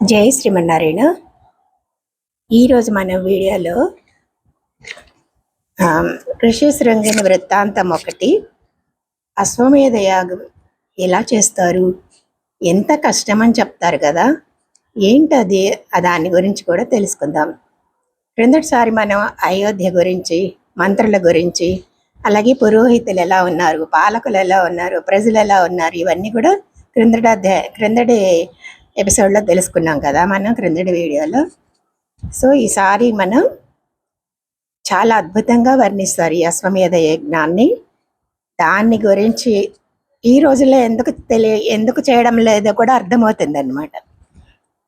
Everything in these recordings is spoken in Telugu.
జై శ్రీమన్నారాయణ. ఈరోజు మన వీడియోలో ఋషిశృంగిని వృత్తాంతం ఒకటి, అశ్వమేధ యాగం ఎలా చేస్తారు, ఎంత కష్టమని చెప్తారు కదా, ఏంటది దాని గురించి కూడా తెలుసుకుందాం. క్రిందటిసారి మనం అయోధ్య గురించి, మంత్రుల గురించి, అలాగే పురోహితులు ఎలా ఉన్నారు, పాలకులు ఎలా ఉన్నారు, ప్రజలు ఎలా ఉన్నారు, ఇవన్నీ కూడా క్రిందటి ఎపిసోడ్లో తెలుసుకున్నాం కదా మనం, క్రిందటి వీడియోలో. సో ఈసారి మనం చాలా అద్భుతంగా వర్ణిస్తారు ఈ అశ్వమేధ యజ్ఞాన్ని. దాని గురించి ఈ రోజుల్లో ఎందుకు చేయడం లేదో కూడా అర్థమవుతుంది అన్నమాట.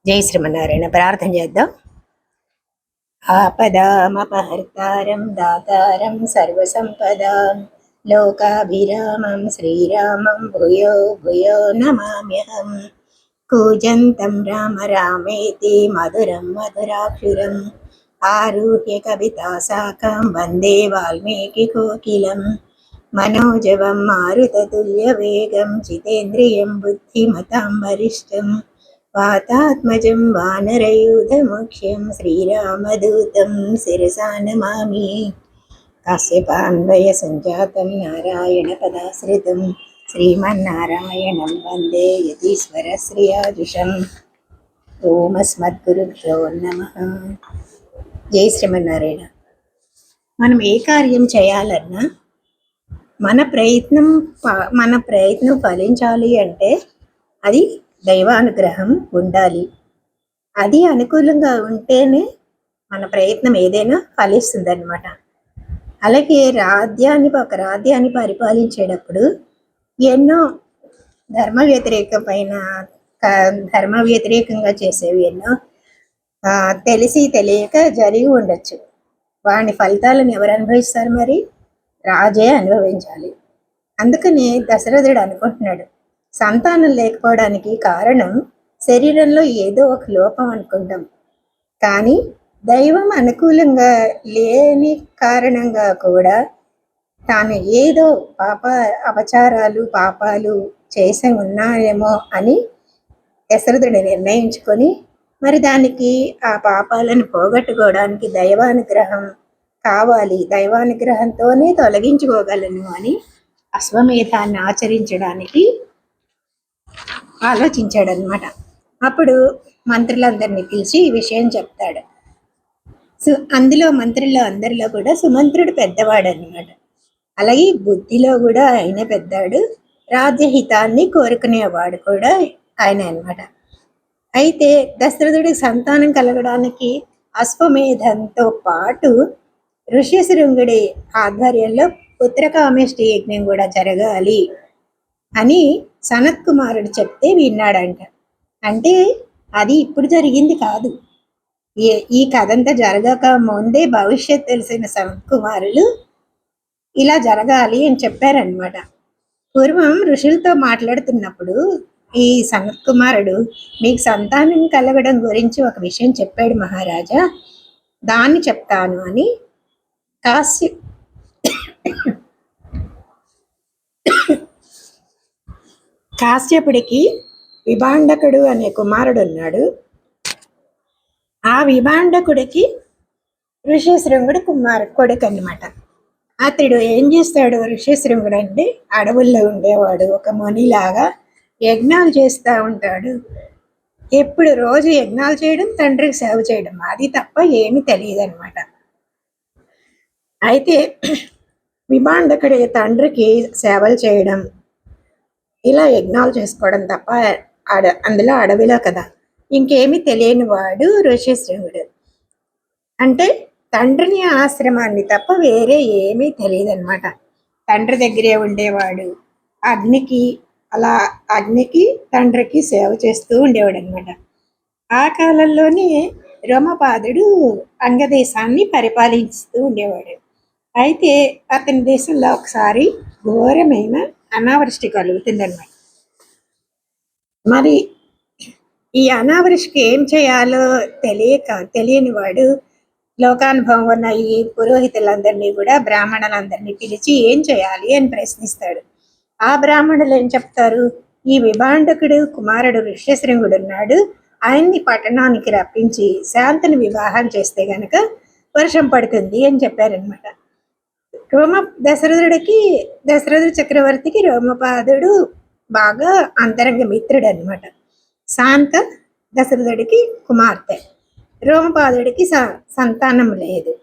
జై శ్రీమన్నారాయణ. ప్రార్థన చేద్దాం. ఆపదామపహర్తారం దాతారం సర్వసంపదాం లోకాభిరామం శ్రీరామం భూయో భూయో నమామ్యహం. కూజంతం రామ రామేతి మధురం మధురాక్షురం ఆరుహ్య కవితాశాఖం వందే వాల్మీకి కోకిలం. మనోజవం మారుతతుల్యవేగం జితేంద్రియం బుద్ధిమతాం వరిష్టం వాతాత్మజం వానరయూధముఖ్యం శ్రీరామదూతం శిరసా నమామి. కాశ్యపాన్వయ సంజాతం నారాయణ పదాశ్రితం శ్రీమన్నారాయణం వందే యతీశ్వర శ్రీయాజుషం. ఓమస్మద్గురుభ్యో నమః. జై శ్రీమన్నారాయణ. మనం ఏ కార్యం చేయాలన్నా మన ప్రయత్నం ఫలించాలి అంటే అది దైవానుగ్రహం ఉండాలి. అది అనుకూలంగా ఉంటేనే మన ప్రయత్నం ఏదైనా ఫలిస్తుంది అన్నమాట. అలాగే ఒక రాజ్యాన్ని పరిపాలించేటప్పుడు ఎన్నో ధర్మ వ్యతిరేకంగా చేసేవి ఎన్నో తెలిసి తెలియక జరిగి ఉండొచ్చు. వాని ఫలితాలను ఎవరు అనుభవిస్తారు? మరి రాజే అనుభవించాలి. అందుకని దశరథుడు అనుకుంటున్నాడు, సంతానం లేకపోవడానికి కారణం శరీరంలో ఏదో ఒక లోపం అనుకుంటాం, కానీ దైవం అనుకూలంగా లేని కారణంగా కూడా తాను ఏదో పాపాలు చేసి ఉన్నాయేమో అని దశరథుడు నిర్ణయించుకొని, మరి దానికి ఆ పాపాలను పోగొట్టుకోవడానికి దైవానుగ్రహం కావాలి, దైవానుగ్రహంతోనే తొలగించుకోగలను అని అశ్వమేధాన్ని ఆచరించడానికి ఆలోచించాడనమాట. అప్పుడు మంత్రులందరినీ పిలిచి ఈ విషయం చెప్తాడు. మంత్రుల్లో అందరిలో కూడా సుమంత్రుడు పెద్దవాడు అనమాట. అలాగే బుద్ధిలో కూడా ఆయన పెద్దాడు, రాజ్యహితాన్ని కోరుకునేవాడు కూడా ఆయన అనమాట. అయితే దశరథుడికి సంతానం కలగడానికి అశ్వమేధంతో పాటు ఋషిశృంగుడి ఆధ్వర్యంలో పుత్రకామేష్టి యజ్ఞం కూడా జరగాలి అని సనత్ కుమారుడు చెప్తే విన్నాడంట. అంటే అది ఇప్పుడు జరిగింది కాదు, ఈ కథంతా జరగక ముందే భవిష్యత్ తెలిసిన సనత్ కుమారులు ఇలా జరగాలి అని చెప్పారనమాట. పూర్వం ఋషులతో మాట్లాడుతున్నప్పుడు ఈ సనత్ కుమారుడు మీకు సంతానం కలగడం గురించి ఒక విషయం చెప్పాడు మహారాజా, దాన్ని చెప్తాను అని కాశ్యపుడికి విభాండకుడు అనే కుమారుడు ఉన్నాడు. ఆ విభాండకుడికి ఋషిశృంగుడు కొడుకు అన్నమాట. అతడు ఏం చేస్తాడు? ఋషిశృంగుడు అంటే అడవుల్లో ఉండేవాడు, ఒక మునిలాగా యజ్ఞాలు చేస్తూ ఉంటాడు. ఎప్పుడు రోజు యజ్ఞాలు చేయడం, తండ్రికి సేవ చేయడం, అది తప్ప ఏమీ తెలియదు అనమాట. అయితే విభాండకుడి తండ్రికి సేవలు చేయడం, ఇలా యజ్ఞాలు చేసుకోవడం తప్ప అందులో అడవిలో కదా, ఇంకేమీ తెలియని వాడు ఋషిశృంగుడు. అంటే తండ్రిని ఆశ్రమాన్ని తప్ప వేరే ఏమీ తెలియదు అనమాట. తండ్రి దగ్గరే ఉండేవాడు, అగ్నికి తండ్రికి సేవ చేస్తూ ఉండేవాడు అనమాట. ఆ కాలంలోనే రోమపాదుడు అంగదేశాన్ని పరిపాలిస్తూ ఉండేవాడు. అయితే అతని దేశంలో ఒకసారి ఘోరమైన అనావృష్టి కలుగుతుందన్నమాట. మరి ఈ అనావృష్టికి ఏం చేయాలో తెలియని వాడు లోకానుభవం ఉన్న ఈ పురోహితులందరినీ కూడా, బ్రాహ్మణులందరినీ పిలిచి ఏం చేయాలి అని ప్రశ్నిస్తాడు. ఆ బ్రాహ్మణులు ఏం చెప్తారు? ఈ విభాండకుడు కుమారుడు ఋష్యశృంగుడు ఉన్నాడు, ఆయన్ని పట్టణానికి రప్పించి శాంతని వివాహం చేస్తే గనక వర్షం పడుతుంది అని చెప్పారనమాట. రోమ దశరథుడు చక్రవర్తికి రోమపాదుడు బాగా అంతరంగ మిత్రుడు అనమాట. శాంత దశరథుడికి కుమార్తె. రోమపాదుడికి సంతానం లేదు.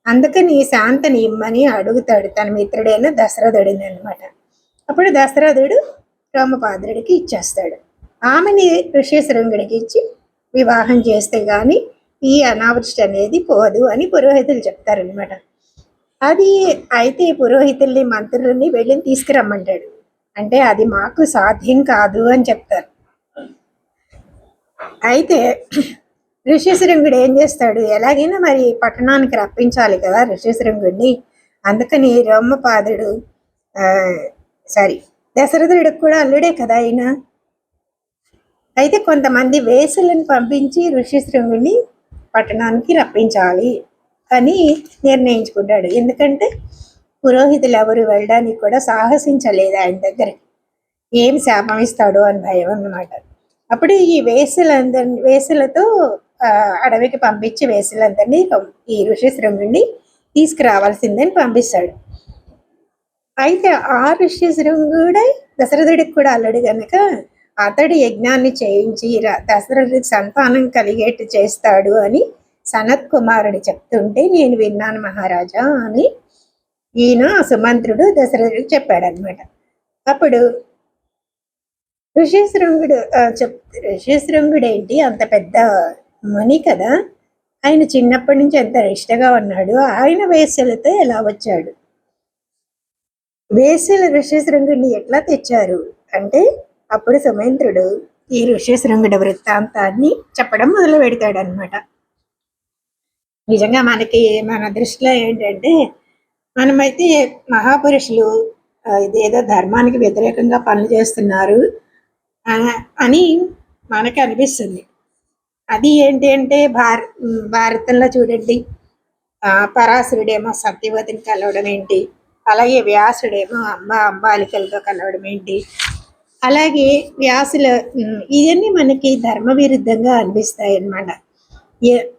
అందుకని శాంతని ఇమ్మని అడుగుతాడు తన మిత్రుడైన దశరథుడిని అనమాట. అప్పుడు దశరథుడు రోమపాదుడికి ఇచ్చేస్తాడు. ఆమెని ఋష్యశృంగుడికి ఇచ్చి వివాహం చేస్తే గాని ఈ అనావృష్టి అనేది పోదు అని పురోహితులు చెప్తారనమాట. అది అయితే పురోహితుల్ని మంత్రుల్ని వెళ్ళి తీసుకురమ్మంటాడు. అంటే అది మాకు సాధ్యం కాదు అని చెప్తారు. అయితే ఋష్యశృంగుడు ఏం చేస్తాడు, ఎలాగైనా మరి పట్టణానికి రప్పించాలి కదా ఋష్యశృంగుడిని. అందుకని రోమపాదుడు దశరథుడికి కూడా అల్లుడే కదా ఆయన. అయితే కొంతమంది వేసులను పంపించి ఋష్యశృంగుడిని పట్టణానికి రప్పించాలి అని నిర్ణయించుకుంటాడు. ఎందుకంటే పురోహితులు ఎవరు వెళ్ళడానికి కూడా సాహసించలేదు ఆయన దగ్గరికి, ఏం శాపం ఇస్తాడో అని భయం అన్నమాట. అప్పుడు ఈ వేసులతో అడవికి పంపించి వేసులందరినీ ఈ ఋష్యశృంగుడిని తీసుకురావాల్సిందని పంపిస్తాడు. అయితే ఆ ఋష్యశృంగుడే దశరథుడికి కూడా అల్లుడు కనుక అతడి యజ్ఞాన్ని చేయించి దశరథుడికి సంతానం కలిగేట్టు చేస్తాడు అని సనత్ కుమారుడు చెప్తుంటే నేను విన్నాను మహారాజా అని ఈయన సుమంత్రుడు దశరథుడికి చెప్పాడనమాట. అప్పుడు ఋష్యశృంగుడేంటి అంత పెద్ద ముని కదా, ఆయన చిన్నప్పటి నుంచి ఎంత నిష్టగా ఉన్నాడు, ఆయన వేశ్యలతో ఎలా వచ్చాడు, వేశ్యలు ఋష్యశృంగుడిని ఎట్లా తెచ్చారు అంటే అప్పుడు సుమంత్రుడు ఈ ఋష్యశృంగుడి వృత్తాంతాన్ని చెప్పడం మొదలు పెడతాడు అనమాట. నిజంగా మనకి మన దృష్టిలో ఏంటంటే మనమైతే మహాపురుషులు ఇదేదో ధర్మానికి వ్యతిరేకంగా పనులు చేస్తున్నారు అని మనకి అనిపిస్తుంది. అది ఏంటి అంటే భారతంలో చూడండి, పరాశరుడేమో సత్యవతిని కలవడం ఏంటి, అలాగే వ్యాసుడేమో అంబాలికలతో కలవడం ఏంటి, అలాగే వ్యాసుల ఇవన్నీ మనకి ధర్మ విరుద్ధంగా అనిపిస్తాయి అన్నమాట.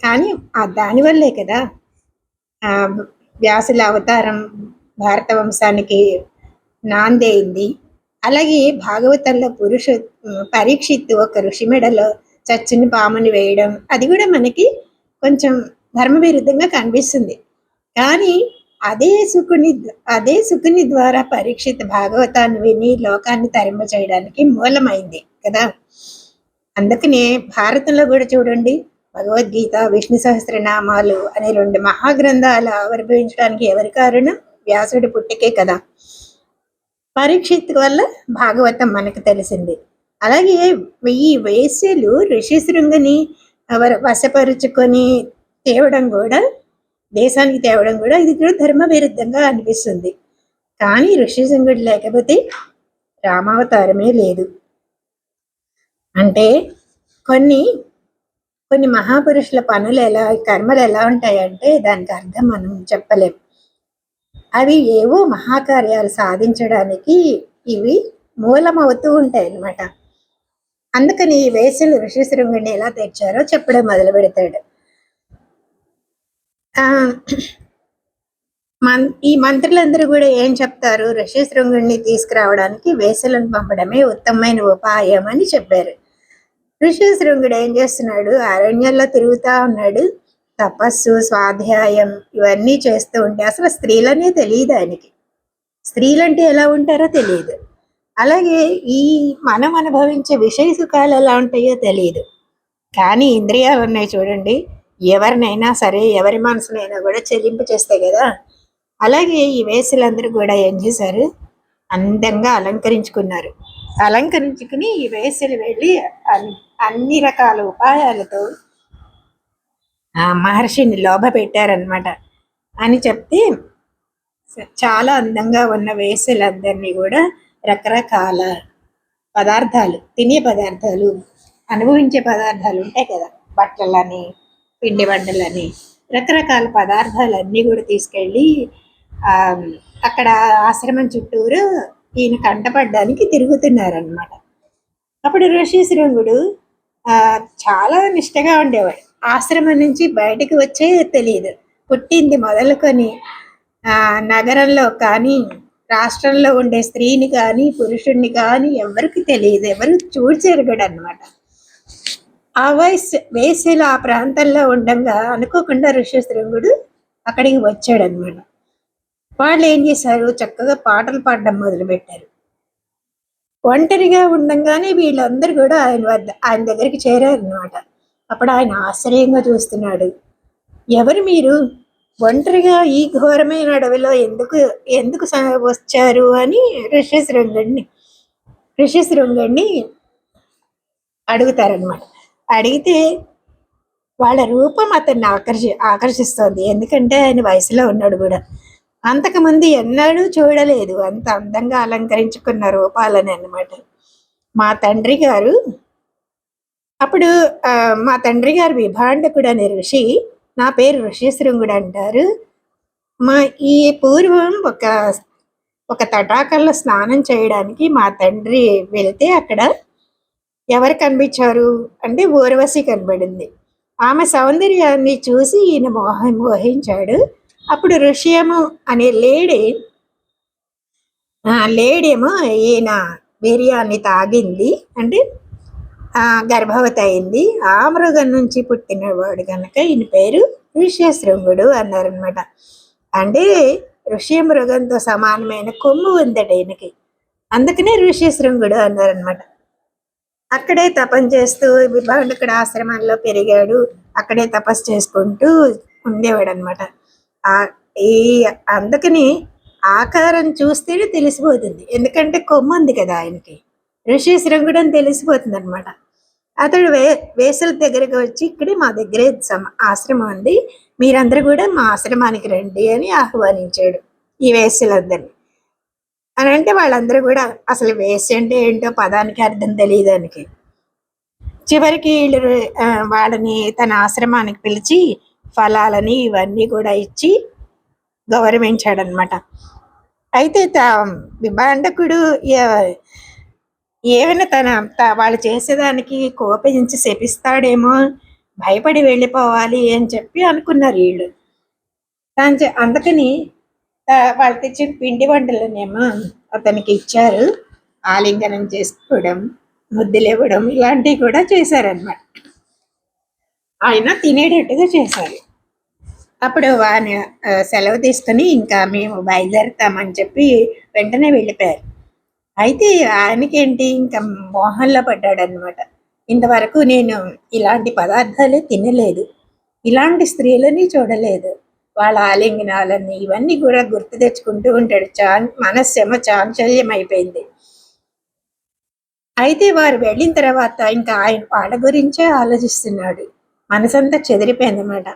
కానీ దానివల్లే కదా వ్యాసుల అవతారం భారత వంశానికి నాందైంది. అలాగే భాగవతంలో పరీక్షిత్తు ఒక ఋషి మెడలో చచ్చిన పాముని వేయడం అది కూడా మనకి కొంచెం ధర్మ విరుద్ధంగా కనిపిస్తుంది. కానీ అదే శుకుని ద్వారా పరీక్షిత్ భాగవతాన్ని విని లోకాన్ని తరింప చేయడానికి మూలమైంది కదా. అందుకనే భారతంలో కూడా చూడండి, భగవద్గీత, విష్ణు సహస్రనామాలు అనే 2 మహాగ్రంథాలు ఆవిర్భవించడానికి ఎవరి కారణం? వ్యాసుడి పుట్టికే కదా. పరీక్షిత్ వల్ల భాగవతం మనకు తెలిసింది. అలాగే ఈ వేశ్యలు ఋషిశృంగుని వశపరుచుకొని దేశానికి తేవడం కూడా ఇది కూడా ధర్మ విరుద్ధంగా అనిపిస్తుంది. కానీ ఋషిశృంగుడు లేకపోతే రామావతారమే లేదు. అంటే కొన్ని మహాపురుషుల కర్మలు ఎలా ఉంటాయంటే దానికి అర్థం మనం చెప్పలేం. అవి ఏవో మహాకార్యాలు సాధించడానికి ఇవి మూలమవుతూ ఉంటాయి అన్నమాట. అందుకని ఈ వేసులు ఋషిశృంగుడిని ఎలా తెచ్చారో చెప్పడం మొదలు పెడతాడు. ఈ మంత్రులందరూ కూడా ఏం చెప్తారు, ఋషిశృంగుడిని తీసుకురావడానికి వేసులను పంపడమే ఉత్తమమైన ఉపాయం అని చెప్పారు. ఋషిశృంగుడు ఏం చేస్తున్నాడు, అరణ్యంలో తిరుగుతా ఉన్నాడు, తపస్సు, స్వాధ్యాయం ఇవన్నీ చేస్తూ ఉంటే అసలు స్త్రీలనే తెలియదు ఆయనకి. స్త్రీలంటే ఎలా ఉంటారో తెలియదు. అలాగే ఈ మనం అనుభవించే విషయ సుఖాలు ఎలా ఉంటాయో తెలియదు. కానీ ఇంద్రియాలు ఉన్నాయి చూడండి, ఎవరినైనా సరే ఎవరి మనసునైనా కూడా చెల్లింపు చేస్తాయి కదా. అలాగే ఈ వేసులందరూ కూడా ఏం చేశారు, అందంగా అలంకరించుకుని ఈ వేసులు వెళ్ళి అన్ని రకాల ఉపాయాలతో ఆ మహర్షిని లోభ పెట్టారనమాట అని చెప్తే చాలా అందంగా ఉన్న వేసులందరినీ కూడా రకరకాల పదార్థాలు, తినే పదార్థాలు, అనుభవించే పదార్థాలు ఉంటాయి కదా, బట్టలని, పిండి వంటలని, రకరకాల పదార్థాలన్నీ కూడా తీసుకెళ్ళి అక్కడ ఆశ్రమం చుట్టూరు ఈయన కంటపడడానికి తిరుగుతున్నారనమాట. అప్పుడు ఋషిశృంగుడు ఆ, చాలా నిష్టగా ఉండేవాడు. ఆశ్రమం నుంచి బయటకు వచ్చే తెలియదు. పుట్టింది మొదలుకొని నగరంలో కానీ, రాష్ట్రంలో ఉండే స్త్రీని కానీ, పురుషుణ్ణి కానీ ఎవరికి తెలియదు, ఎవరు చూడ్చెరగడు అనమాట. ఆ వేసవిలో ఆ ప్రాంతంలో ఉండంగా అనుకోకుండా ఋష్యశృంగుడు అక్కడికి వచ్చాడనమాట. వాళ్ళు ఏం చేశారు, చక్కగా పాటలు పాడడం మొదలుపెట్టారు. ఒంటరిగా ఉండంగానే వీళ్ళందరూ కూడా ఆయన దగ్గరికి చేరారనమాట. అప్పుడు ఆయన ఆశ్చర్యంగా చూస్తున్నాడు. ఎవరు మీరు? ఒంటరిగా ఈ ఘోరమైన అడవిలో ఎందుకు ఎందుకు వచ్చారు అని ఋష్యశృంగుడిని అడుగుతారనమాట. అడిగితే వాళ్ళ రూపం అతన్ని ఆకర్షిస్తోంది. ఎందుకంటే ఆయన వయసులో ఉన్నాడు కూడా. అంతకుముందు ఎన్నడూ చూడలేదు అంత అందంగా అలంకరించుకున్న రూపాలని అన్నమాట. మా తండ్రి గారు అప్పుడు మా తండ్రి గారు విభాండకుడు అనే ఋషి. నా పేరు ఋష్యశృంగుడు అంటారు. మా ఈ పూర్వం ఒక తటాకంలో స్నానం చేయడానికి మా తండ్రి వెళ్తే అక్కడ ఎవరు కనిపించారు అంటే ఊర్వశి కనబడింది. ఆమె సౌందర్యాన్ని చూసి ఈయన మోహించాడు. అప్పుడు ఋష్యము అనే లేడేమో ఈయన వీర్యాన్ని తాగింది, అంటే గర్భవతి అయింది. ఆ మృగం నుంచి పుట్టినవాడు కనుక ఈయన పేరు ఋష్యశృంగుడు అన్నారనమాట. అంటే ఋష్య మృగంతో సమానమైన కొమ్ము ఉందట ఈయనకి, అందుకనే ఋష్యశృంగుడు అన్నారనమాట. అక్కడే తపం చేస్తూ విభాండకుడు ఆశ్రమంలో పెరిగాడు. అక్కడే తపస్సు చేసుకుంటూ ఉండేవాడు అనమాట. ఈ అందుకని ఆకారం చూస్తేనే తెలిసిపోతుంది, ఎందుకంటే కొమ్ము ఉంది కదా ఆయనకి, ఋష్యశృంగుడు అని తెలిసిపోతుంది అనమాట. అతడు వేసల దగ్గరకు వచ్చి, ఇక్కడే మా దగ్గరే ఆశ్రమం ఉంది, మీరందరూ కూడా మా ఆశ్రమానికి రండి అని ఆహ్వానించాడు ఈ వేశ్యలందరినీ. అని అంటే వాళ్ళందరూ కూడా అసలు వేశ్య అంటే ఏంటో పదానికి అర్థం తెలియదానికి. చివరికి వాళ్ళని తన ఆశ్రమానికి పిలిచి ఫలాలని ఇవన్నీ కూడా ఇచ్చి గౌరవించాడనమాట. అయితే విభాండకుడు ఏమైనా వాళ్ళు చేసేదానికి కోపగించి శపిస్తాడేమో, భయపడి వెళ్ళిపోవాలి అని చెప్పి అనుకున్నారు వీళ్ళు. అందుకని వాళ్ళు తెచ్చిన పిండి వంటలనేమో అతనికి ఇచ్చారు. ఆలింగనం చేసుకోవడం, ముద్దులు ఇవ్వడం ఇలాంటివి కూడా చేశారనమాట. ఆయన తినేటట్టుగా చేశారు. అప్పుడు ఆయన సెలవు తీసుకుని ఇంకా మేము బయలుదేరుతామని చెప్పి వెంటనే వెళ్ళిపోయారు. అయితే ఆయనకేంటి ఇంకా మోహంలో పడ్డాడనమాట. ఇంతవరకు నేను ఇలాంటి పదార్థాలే తినలేదు, ఇలాంటి స్త్రీలని చూడలేదు, వాళ్ళ ఆలింగనాలని ఇవన్నీ కూడా గుర్తు తెచ్చుకుంటూ ఉంటాడు. మనస్సేమో చాంచల్యం అయిపోయింది. అయితే వారు వెళ్ళిన తర్వాత ఇంకా ఆయన వాళ్ళ గురించే ఆలోచిస్తున్నాడు. మనసంతా చెదిరిపోయిందన్నమాట.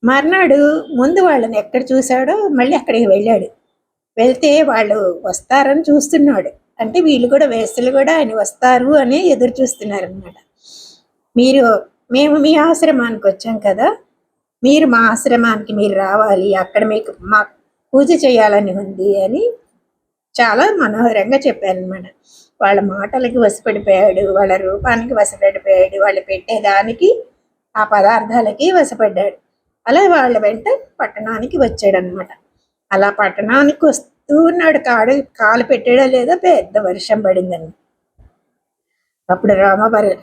మర్నాడు ముందు వాళ్ళని ఎక్కడ చూశాడో మళ్ళీ అక్కడికి వెళ్ళాడు. వెళ్తే వాళ్ళు వస్తారని చూస్తున్నాడు. అంటే వీళ్ళు కూడా వేస్తులు కూడా ఆయన వస్తారు అని ఎదురు చూస్తున్నారు అనమాట. మేము మీ ఆశ్రమానికి వచ్చాం కదా, మీరు మా ఆశ్రమానికి మీరు రావాలి, అక్కడ మీకు మా పూజ చేయాలని ఉంది అని చాలా మనోహరంగా చెప్పారనమాట. వాళ్ళ మాటలకి వశపడిపోయాడు, వాళ్ళ రూపానికి వశపడిపోయాడు, వాళ్ళు పెట్టేదానికి ఆ పదార్థాలకి వశపడ్డాడు. అలా వాళ్ళ వెంట పట్టణానికి వచ్చాడనమాట. అలా పట్టణానికి వస్తూ ఉన్నాడు. కాలు పెట్టాడో లేదో పెద్ద వర్షం పడిందని. అప్పుడు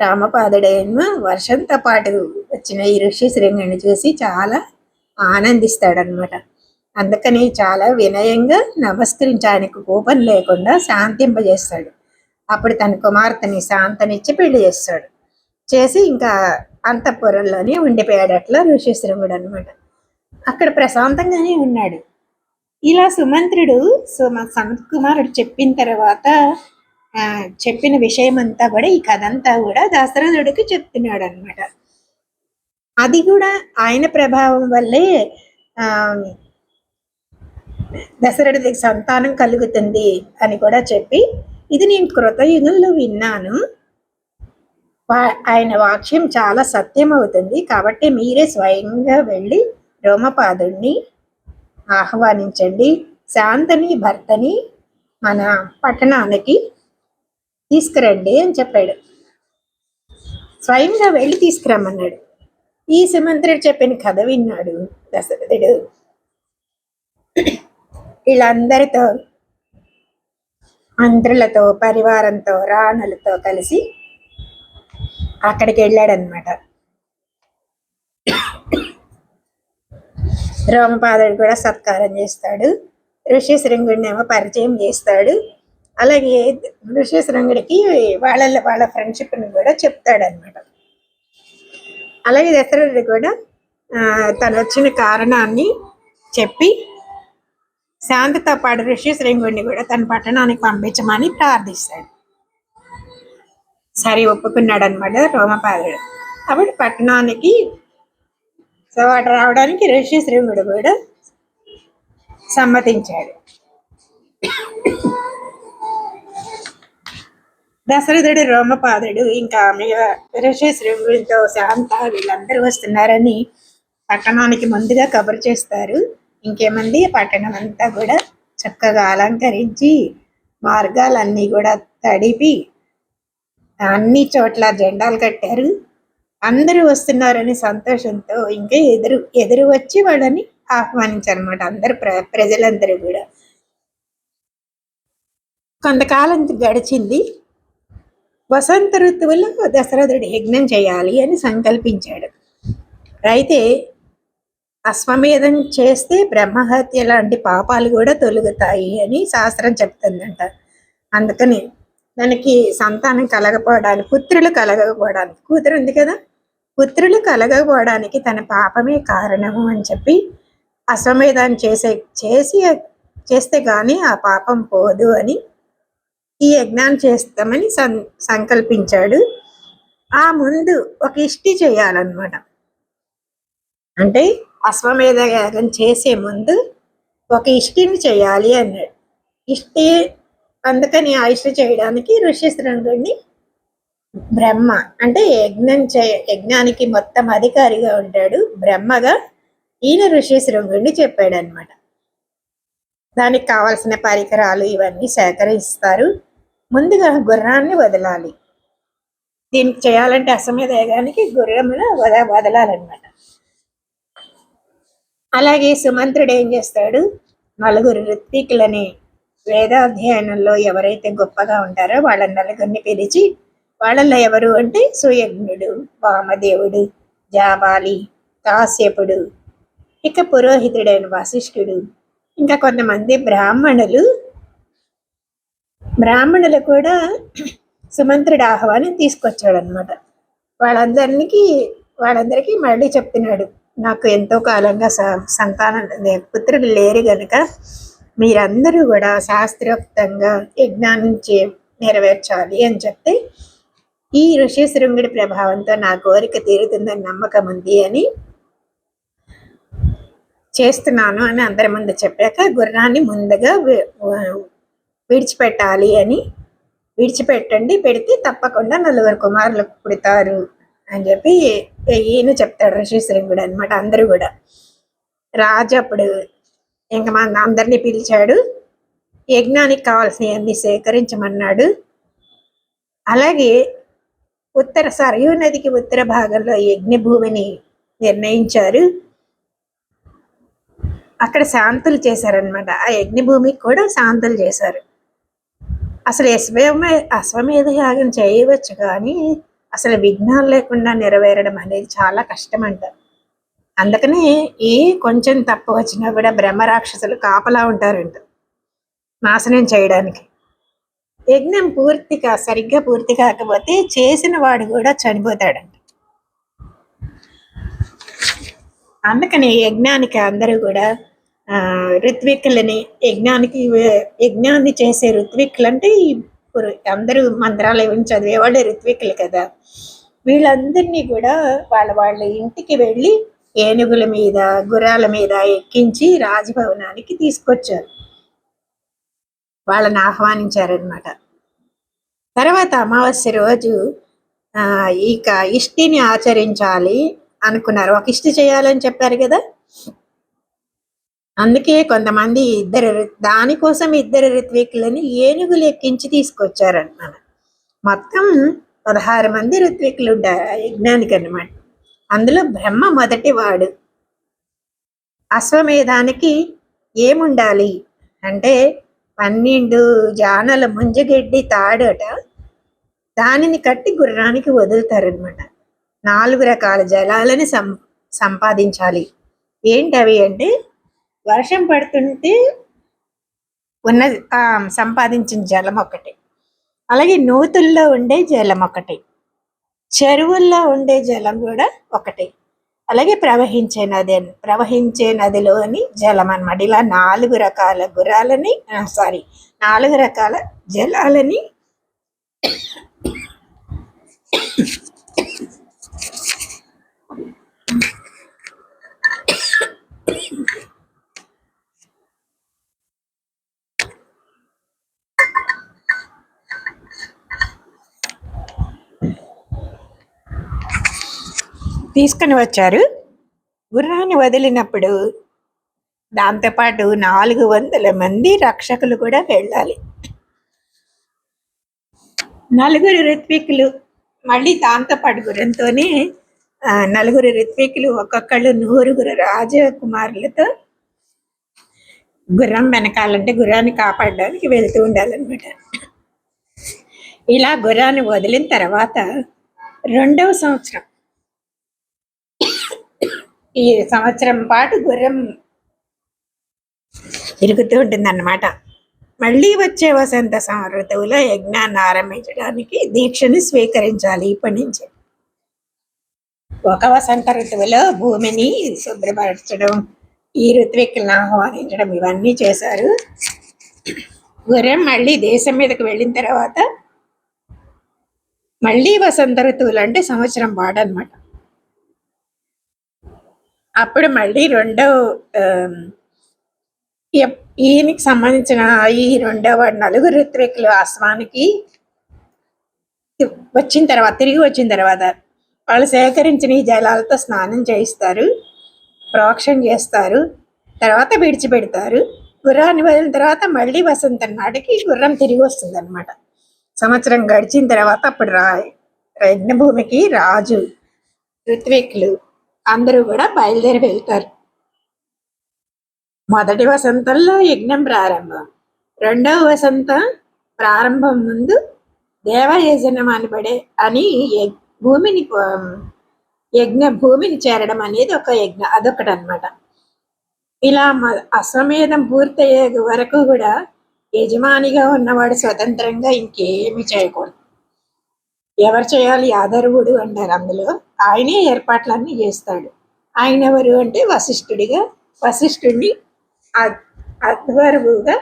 రామపాదుడేమో వర్షంతో పాటు వచ్చిన ఈ ఋష్యశృంగుడిని చూసి చాలా ఆనందిస్తాడనమాట. అందుకని చాలా వినయంగా నమస్కరించి ఆయనకు కోపం లేకుండా శాంతింపజేస్తాడు. అప్పుడు తన కుమార్తెని శాంతనిచ్చి పెళ్లి చేస్తాడు. చేసి ఇంకా అంతఃపురంలోనే ఉండిపోయాడు అట్లా ఋష్యశృంగుడు అనమాట. అక్కడ ప్రశాంతంగానే ఉన్నాడు. ఇలా సుమంత్రుడు సనత్ కుమారుడు చెప్పిన తర్వాత చెప్పిన విషయం అంతా కూడా, ఈ కథ అంతా కూడా దశరథుడికి చెప్తున్నాడు అనమాట. అది కూడా ఆయన ప్రభావం వల్లే దశరథుడికి సంతానం కలుగుతుంది అని కూడా చెప్పి, ఇది నేను కృతయుగంలో విన్నాను, ఆయన వాక్యం చాలా సత్యం అవుతుంది, కాబట్టి మీరే స్వయంగా వెళ్ళి రోమపాదుడిని ఆహ్వానించండి, శాంతని భర్తని మన పట్టణానికి తీసుకురండి అని చెప్పాడు. స్వయంగా వెళ్ళి తీసుకురమ్మన్నాడు. ఈ సుమంత్రుడు చెప్పిన కథ విన్నాడు దశరథుడు. వీళ్ళందరితో, మంత్రులతో, పరివారంతో, రాణులతో కలిసి అక్కడికి వెళ్ళాడనమాట. రోమపాదుడు కూడా సత్కారం చేస్తాడు. ఋష్యశృంగుడిని ఏమో పరిచయం చేస్తాడు. అలాగే ఋష్యశృంగుడికి వాళ్ళ ఫ్రెండ్షిప్ని కూడా చెప్తాడనమాట. అలాగే దశరథుడు కూడా తను వచ్చిన కారణాన్ని చెప్పి శాంతితో పాటు ఋష్యశృంగుడిని కూడా తన పట్టణానికి పంపించమని ప్రార్థిస్తాడు. సరే ఒప్పుకున్నాడు అనమాట రోమపాదుడు. కాబట్టి పట్టణానికి వాడు రావడానికి ఋష్యశృంగుడు కూడా సమ్మతించాడు. దశరథుడు, రోమపాదుడు ఇంకా ఋష్యశృంగుడితో శాంత వీళ్ళందరూ వస్తున్నారని పట్టణానికి ముందుగా కబురు చేస్తారు. ఇంకేమంది, పట్టణం అంతా కూడా చక్కగా అలంకరించి మార్గాలన్నీ కూడా తడిపి అన్ని చోట్ల జెండాలు కట్టారు. అందరూ వస్తున్నారని సంతోషంతో ఇంకా ఎదురు వచ్చి వాళ్ళని ఆహ్వానించారనమాట. అందరు ప్రజలందరూ కూడా. కొంతకాలం గడిచింది. వసంత ఋతువులో దశరథుడు యజ్ఞం చేయాలి అని సంకల్పించాడు. అయితే అశ్వమేధం చేస్తే బ్రహ్మహత్య లాంటి పాపాలు కూడా తొలుగుతాయి అని శాస్త్రం చెప్తుందంట. అందుకని దానికి సంతానం కలగపోవడానికి, పుత్రులు కలగకపోవడానికి, కూతురు ఉంది కదా, పుత్రులు కలగకపోవడానికి తన పాపమే కారణము అని చెప్పి అశ్వమేధాన్ని చేస్తే గాని ఆ పాపం పోదు అని ఈ యజ్ఞాన్ని చేస్తామని సంకల్పించాడు. ఆ ముందు ఒక ఇష్టి చేయాలన్నమాట. అంటే అశ్వమేధ యాగం చేసే ముందు ఒక ఇష్టిని చేయాలి అన్నాడు. ఇష్టి అందుకని ఆ ఇష్టి చేయడానికి ఋష్యశృంగుడిని బ్రహ్మ, అంటే యజ్ఞానికి మొత్తం అధికారిగా ఉంటాడు బ్రహ్మగా, ఈయన ఋష్యశృంగుడిని చెప్పాడు అనమాట. దానికి కావాల్సిన పరికరాలు ఇవన్నీ సేకరిస్తారు. ముందుగా గుర్రాన్ని వదలాలి. దీనికి చేయాలంటే అశ్వమేధ యాగానికి గుర్రమును వదలాలన్నమాట. అలాగే సుమంత్రుడు ఏం చేస్తాడు, 4 ఋత్వికులని వేదాధ్యయనంలో ఎవరైతే గొప్పగా ఉంటారో వాళ్ళ 4 పిలిచి, వాళ్ళల్లో ఎవరు అంటే సుయజ్ఞుడు, వామదేవుడు, జాబాలి, కాశ్యపుడు, ఇక పురోహితుడైన వశిష్ఠుడు, ఇంకా కొంతమంది బ్రాహ్మణులు కూడా సుమంత్రుడి ఆహ్వానం తీసుకొచ్చాడు అనమాట. వాళ్ళందరికీ మళ్ళీ చెప్తున్నాడు, నాకు ఎంతో కాలంగా సంతానం పుత్రులు లేరు గనుక మీరందరూ కూడా శాస్త్రోక్తంగా యజ్ఞాన్ని నెరవేర్చాలి అని చెప్తే, ఈ ఋష్యశృంగుడి ప్రభావంతో నా కోరిక తీరుతుందని నమ్మకం ఉంది అని చేస్తున్నాను అని అందరి ముందు చెప్పాక, గుర్రాన్ని ముందుగా విడిచిపెట్టాలి అని, విడిచిపెట్టండి, పెడితే తప్పకుండా 4 కుమారులు పుడతారు అని చెప్పి ఈయన చెప్తాడు ఋష్యశృంగుడు అనమాట. అందరూ కూడా రాజు అప్పుడు ఇంకా అందరినీ పిలిచాడు, యజ్ఞానికి కావాల్సినవన్నీ సేకరించమన్నాడు. అలాగే సరయూ నదికి ఉత్తర భాగంలో యజ్ఞ భూమిని నిర్ణయించారు. అక్కడ శాంతులు చేశారనమాట. ఆ యజ్ఞ భూమికి కూడా శాంతులు చేశారు. అసలు అశ్వమేధ యాగం చేయవచ్చు, కానీ అసలు విఘ్నాలు లేకుండా నెరవేరడం అనేది చాలా కష్టం అంట. అందుకని కొంచెం తప్పు వచ్చినా కూడా బ్రహ్మరాక్షసులు కాపలా ఉంటారంట నాశనం చేయడానికి. యజ్ఞం సరిగ్గా పూర్తి కాకపోతే చేసిన వాడు కూడా చనిపోతాడంట. అందుకని యజ్ఞానికి అందరూ కూడా ఋత్విక్కులని, యజ్ఞాన్ని చేసే ఋత్విక్కులు అంటే అందరూ మంత్రాలు ఏమి చదివేవాళ్ళు ఋత్విక్కులు కదా, వీళ్ళందరినీ కూడా వాళ్ళ ఇంటికి వెళ్ళి ఏనుగుల మీద, గుర్రాల మీద ఎక్కించి రాజభవనానికి తీసుకొచ్చారు. వాళ్ళని ఆహ్వానించారనమాట. తర్వాత అమావాస్య రోజు ఇక ఇష్టిని ఆచరించాలి అనుకున్నారు. ఒక ఇష్టి చేయాలని చెప్పారు కదా, అందుకే కొంతమంది దానికోసం 2 ఋత్వికులని ఏనుగులు ఎక్కించి తీసుకొచ్చారన్నమాట. మొత్తం 16 మంది ఋత్వికులు యజ్ఞానికి అన్నమాట. అందులో బ్రహ్మ మొదటి వాడు. అశ్వమేధానికి ఏముండాలి అంటే 12 జానల ముంజగడ్డి తాడట, దానిని కట్టి గుర్రానికి వదులుతారనమాట. 4 రకాల జలాలని సంపాదించాలి. ఏంటవి అంటే వర్షం పడుతుంటే ఉన్న సంపాదించిన జలం ఒకటి, అలాగే నూతుల్లో ఉండే జలం ఒకటి, చెరువుల్లో ఉండే జలం కూడా ఒకటి, అలాగే ప్రవహించే నదిలోని జలం అన్నమాట. ఇలా 4 రకాల గుర్రాలని 4 రకాల జలాలని తీసుకుని వచ్చారు. గుర్రాన్ని వదిలినప్పుడు దాంతోపాటు 400 మంది రక్షకులు కూడా వెళ్ళాలి. 4 ఋత్వికులు, మళ్ళీ దాంతోపాటు గుర్రంతోనే 4 ఋత్వికులు ఒక్కొక్కళ్ళు 100 రాజకుమారులతో గుర్రం వెనకాలంటే గుర్రాన్ని కాపాడడానికి వెళ్తూ ఉండాలన్నమాట. ఇలా గుర్రాన్ని వదిలిన తర్వాత 2వ సంవత్సరం, ఈ సంవత్సరం పాటు గుర్రం తిరుగుతూ ఉంటుందన్నమాట. మళ్ళీ వచ్చే వసంత ఋతువులో యజ్ఞాన్ని ఆరంభించడానికి దీక్షని స్వీకరించాలి. ఇప్పటి నుంచి ఒక వసంత ఋతువులో భూమిని శుభ్రపరచడం, ఈ ఋత్విక్కులను ఆహ్వానించడం, ఇవన్నీ చేశారు. గుర్రం మళ్ళీ దేశం మీదకి వెళ్ళిన తర్వాత మళ్ళీ వసంత ఋతువులు అంటే సంవత్సరం పాడనమాట. అప్పుడు మళ్ళీ ఈయనకి సంబంధించిన ఈ 2వ 4 ఋత్వికులు అశ్వానికి తిరిగి వచ్చిన తర్వాత వాళ్ళు సేకరించిన ఈ జలాలతో స్నానం చేయిస్తారు, ప్రోక్షణ చేస్తారు, తర్వాత విడిచిపెడతారు. గుర్రాన్ని వదిలిన తర్వాత మళ్ళీ వసంతం నాటికి గుర్రం తిరిగి వస్తుంది అనమాట. సంవత్సరం గడిచిన తర్వాత అప్పుడు యజ్ఞభూమికి రాజు, ఋత్వికులు అందరూ కూడా బయలుదేరి వెళ్తారు. మొదటి వసంతంలో యజ్ఞం ప్రారంభం, 2వ వసంత ప్రారంభం ముందు దేవయజనం అని భూమిని చేరడం అనేది ఒక యజ్ఞం, అదొకటి అనమాట. ఇలా అశ్వమేధం పూర్తయ్యే వరకు కూడా యజమానిగా ఉన్నవాడు స్వతంత్రంగా ఇంకేమి చేయకూడదు. ఎవరు చేయాలి? అధర్వుడు అంటారు. అందులో ఆయనే ఏర్పాట్లన్నీ చేస్తాడు. ఆయన ఎవరు అంటే వశిష్ఠుడిని అధ్వర్వుగా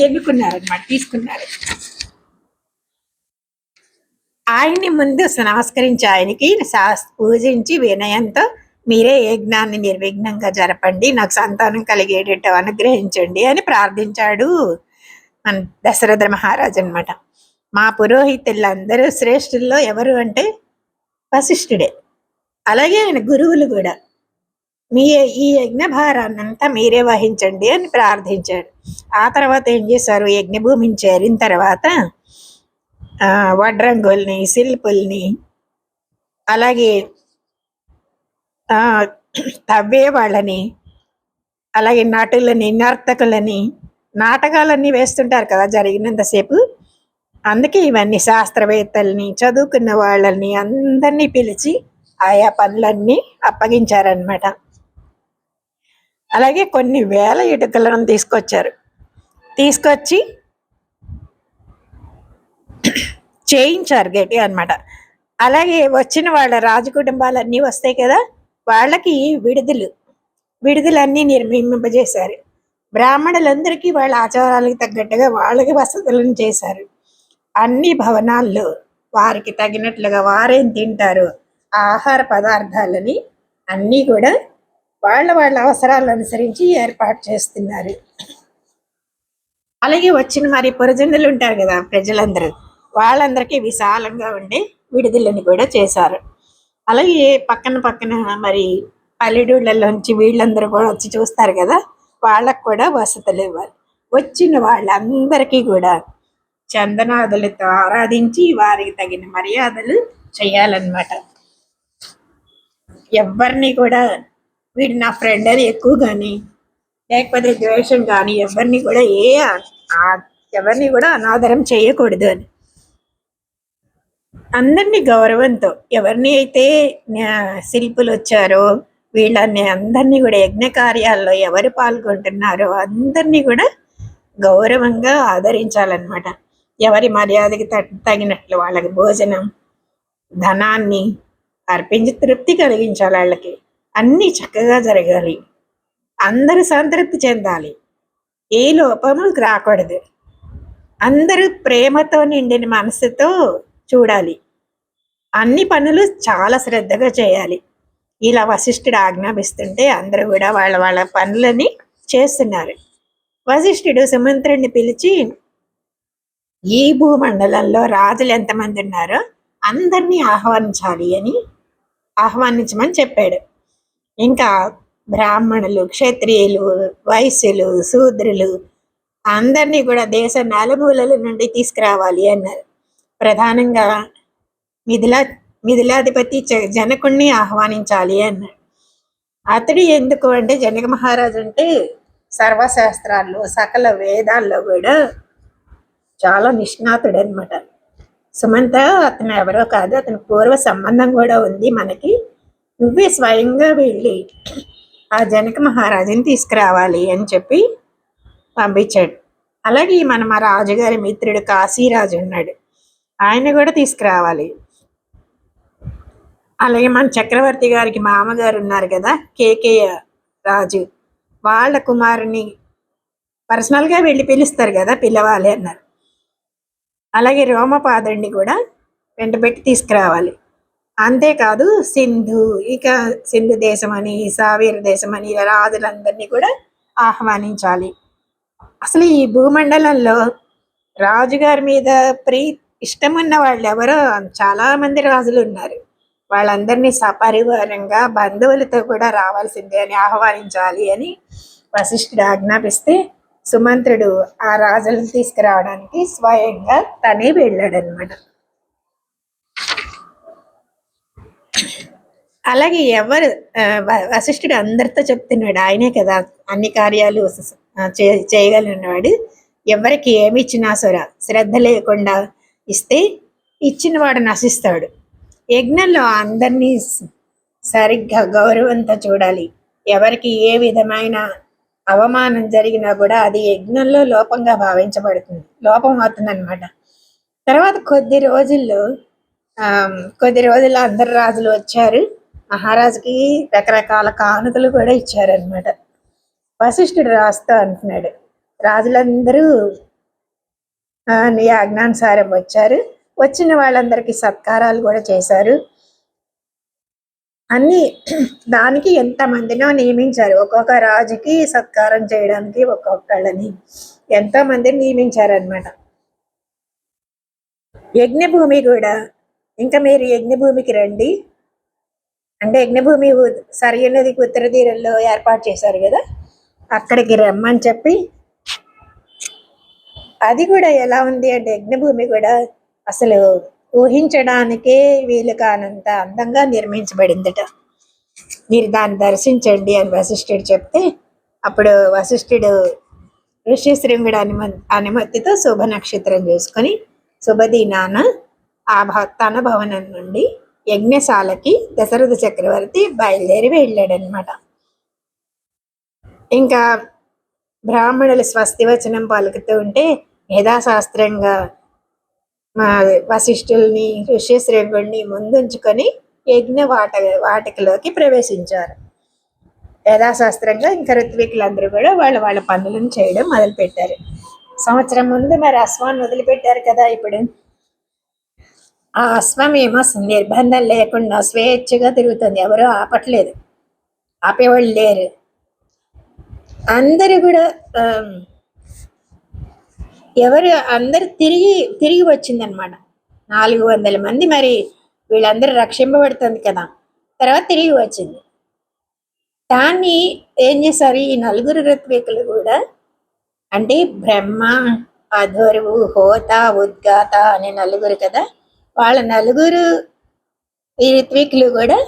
ఎన్నుకున్నారనమాట, తీసుకున్నారు. ఆయన్ని ముందు నమస్కరించి ఆయనకి పూజించి వినయంతో మీరే యజ్ఞాన్ని నిర్విఘ్నంగా జరపండి, నాకు సంతానం కలిగేటట్టు అనుగ్రహించండి అని ప్రార్థించాడు మన దశరథ మహారాజు అనమాట. మా పురోహితులందరూ శ్రేష్ఠుల్లో ఎవరు అంటే వశిష్ఠుడే. అలాగే ఆయన గురువులు కూడా ఈ యజ్ఞ భారాన్నంతా మీరే వహించండి అని ప్రార్థించాడు. ఆ తర్వాత ఏం చేశారు? యజ్ఞభూమిని చేరిన తర్వాత వడ్రంగుల్ని, శిల్పుల్ని, అలాగే తవ్వే వాళ్ళని, అలాగే నటులని, నర్తకులని, నాటకాలన్నీ వేస్తుంటారు కదా జరిగినంతసేపు. అందుకే ఇవన్నీ శాస్త్రవేత్తల్ని, చదువుకున్న వాళ్ళని అందరినీ పిలిచి ఆయా పనులన్నీ అప్పగించారనమాట. అలాగే కొన్ని వేల ఇటుకలను తీసుకొచ్చి చేయించారు గట్టి అనమాట. అలాగే వచ్చిన వాళ్ళ రాజకుటుంబాలన్నీ వస్తాయి కదా, వాళ్ళకి విడుదలన్నీ నిర్మింపజేశారు. బ్రాహ్మణులందరికీ వాళ్ళ ఆచారాలకు తగ్గట్టుగా వాళ్ళకి వసతులను చేశారు. అన్ని భవనాల్లో వారికి తగినట్లుగా వారేం తింటారు ఆహార పదార్థాలని అన్నీ కూడా వాళ్ళ అవసరాలు అనుసరించి ఏర్పాటు చేస్తున్నారు. అలాగే వచ్చిన మరి పురజనులు ఉంటారు కదా, ప్రజలందరూ, వాళ్ళందరికీ విశాలంగా ఉండే విడుదలని కూడా చేశారు. అలాగే పక్కన మరి పల్లెటూళ్ళలోంచి వీళ్ళందరూ కూడా వచ్చి చూస్తారు కదా, వాళ్ళకు కూడా వసతులు ఇవ్వాలి. వచ్చిన వాళ్ళందరికీ కూడా చందనాదులతో ఆరాధించి వారికి తగిన మర్యాదలు చేయాలన్నమాట. ఎవరిని కూడా వీడు నా ఫ్రెండ్ అని ఎక్కువ కానీ లేకపోతే ద్వేషం కానీ ఎవరిని కూడా ఎవరిని కూడా అనాదరం చేయకూడదు అని. అందరినీ గౌరవంతో ఎవరిని అయితే శిల్పులు వచ్చారో వీళ్ళని అందరినీ కూడా యజ్ఞ కార్యాల్లో ఎవరు పాల్గొంటున్నారో అందరినీ కూడా గౌరవంగా ఆదరించాలన్నమాట. ఎవరి మర్యాదకి తగినట్లు వాళ్ళకి భోజనం ధనాన్ని అర్పించి తృప్తి కలిగించాలి. వాళ్ళకి అన్నీ చక్కగా జరగాలి, అందరూ సంతృప్తి చెందాలి, ఏ లోపము రాకూడదు. అందరూ ప్రేమతో నిండిన మనసుతో చూడాలి, అన్ని పనులు చాలా శ్రద్ధగా చేయాలి. ఇలా వశిష్ఠుడు ఆజ్ఞాపిస్తుంటే అందరూ కూడా వాళ్ళ వాళ్ళ పనులని చేస్తున్నారు. వశిష్ఠుడు సుమంత్రుడిని పిలిచి ఈ భూమండలంలో రాజులు ఎంతమంది ఉన్నారో అందరినీ ఆహ్వానించమని చెప్పాడు. ఇంకా బ్రాహ్మణులు, క్షత్రియులు, వైశ్యులు, శూద్రులు అందరినీ కూడా దేశ నలుమూలల నుండి తీసుకురావాలి అన్నారు. ప్రధానంగా మిథిలాధిపతి జనకుణ్ణి ఆహ్వానించాలి అన్నాడు. అతడు ఎందుకు అంటే జనక మహారాజు అంటే సర్వశాస్త్రాల్లో సకల వేదాల్లో కూడా చాలా నిష్ణాతుడు అనమాట. సుమంత అతను ఎవరో కాదు, అతని పూర్వ సంబంధం కూడా ఉంది మనకి. నువ్వే స్వయంగా వెళ్ళి ఆ జనక మహారాజుని తీసుకురావాలి అని చెప్పి పంపించాడు. అలాగే మా రాజుగారి మిత్రుడు కాశీరాజు ఉన్నాడు, ఆయన కూడా తీసుకురావాలి. అలాగే మన చక్రవర్తి గారికి మామగారు ఉన్నారు కదా కేకేయ రాజు, వాళ్ళ కుమారుని పర్సనల్గా వెళ్ళి పిలుస్తారు కదా, పిలవాలి అన్నారు. అలాగే రోమపాదుడిని కూడా వెంటబెట్టి తీసుకురావాలి. అంతేకాదు సింధు దేశం అని సావీర దేశం అని రాజులందరినీ కూడా ఆహ్వానించాలి. అసలు ఈ భూమండలంలో రాజుగారి మీద ఇష్టం ఉన్న వాళ్ళు ఎవరో చాలా మంది రాజులు ఉన్నారు. వాళ్ళందరినీ సపరివారంగా బంధువులతో కూడా రావాల్సిందే అని ఆహ్వానించాలి అని వశిష్ఠుడు ఆజ్ఞాపిస్తే సుమంత్రుడు ఆ రాజులను తీసుకురావడానికి స్వయంగా తనే వెళ్ళాడనమాట. అలాగే వశిష్ఠుడు అందరితో చెప్తున్నాడు, ఆయనే కదా అన్ని కార్యాలు చేయగలిగినవాడు. ఎవరికి ఏమి ఇచ్చినా శ్రద్ధ లేకుండా ఇస్తే ఇచ్చిన వాడు నశిస్తాడు. యజ్ఞంలో అందరినీ సరిగ్గా గౌరవంతో చూడాలి. ఎవరికి ఏ విధమైన అవమానం జరిగినా కూడా అది యజ్ఞంలో లోపంగా భావించబడుతుంది, లోపం అవుతుందన్నమాట. తర్వాత కొద్ది రోజుల్లో అందరు రాజులు వచ్చారు. మహారాజుకి రకరకాల కానుకలు కూడా ఇచ్చారనమాట. వశిష్ఠుడు రాస్తా అంటున్నాడు, రాజులందరూ నీ ఆజ్ఞానుసారం వచ్చారు, వచ్చిన వాళ్ళందరికీ సత్కారాలు కూడా చేశారు. దానికి ఎంతమందినో నియమించారు. ఒక్కొక్క రాజుకి సత్కారం చేయడానికి ఒక్కొక్కళ్ళని ఎంతోమందిని నియమించారనమాట. యజ్ఞభూమి కూడా ఇంకా మీరు యజ్ఞభూమికి రండి అంటే యజ్ఞభూమి సరియు నదికి ఉత్తర తీరంలో ఏర్పాటు చేశారు కదా, అక్కడికి రమ్మని చెప్పి, అది కూడా ఎలా ఉంది అంటే యజ్ఞభూమి కూడా అసలు ఊహించడానికే వీలు కానంత అందంగా నిర్మించబడిందట. మీరు దాన్ని దర్శించండి అని వశిష్ఠుడు చెప్తే, అప్పుడు వశిష్ఠుడు ఋష్యశృంగుడు అనుమతితో శుభ నక్షత్రం చూసుకొని శుభదినాన తన భవనం నుండి యజ్ఞశాలకి దశరథ చక్రవర్తి బయలుదేరి వెళ్ళాడనమాట. ఇంకా బ్రాహ్మణులు స్వస్తి వచనం పలుకుతూ ఉంటే యథాశాస్త్రంగా వశిష్ఠుల్ని ఋష్యశృంగుడిని ముందుంచుకొని యజ్ఞ వాటికలోకి ప్రవేశించారు. యథాశాస్త్రంగా ఇంకా ఋత్వికులందరూ కూడా వాళ్ళ పనులను చేయడం మొదలుపెట్టారు. సంవత్సరం ముందు మరి అశ్వాన్ని వదిలిపెట్టారు కదా, ఇప్పుడు ఆ అశ్వం ఏమో నిర్బంధం లేకుండా స్వేచ్ఛగా తిరుగుతుంది, ఎవరో ఆపట్లేదు, ఆపేవాళ్ళు లేరు. అందరూ కూడా అందరు తిరిగి వచ్చిందనమాట. 400 మంది మరి వీళ్ళందరూ రక్షింపబడుతుంది కదా, తర్వాత తిరిగి వచ్చింది. దాన్ని ఏం చేశారు ఈ 4 ఋత్వికులు కూడా, అంటే బ్రహ్మ అధర్వు, హోత, ఉద్గాత అనే నలుగురు కదా. వాళ్ళ నలుగురు ఈ ఋత్వికులు కూడా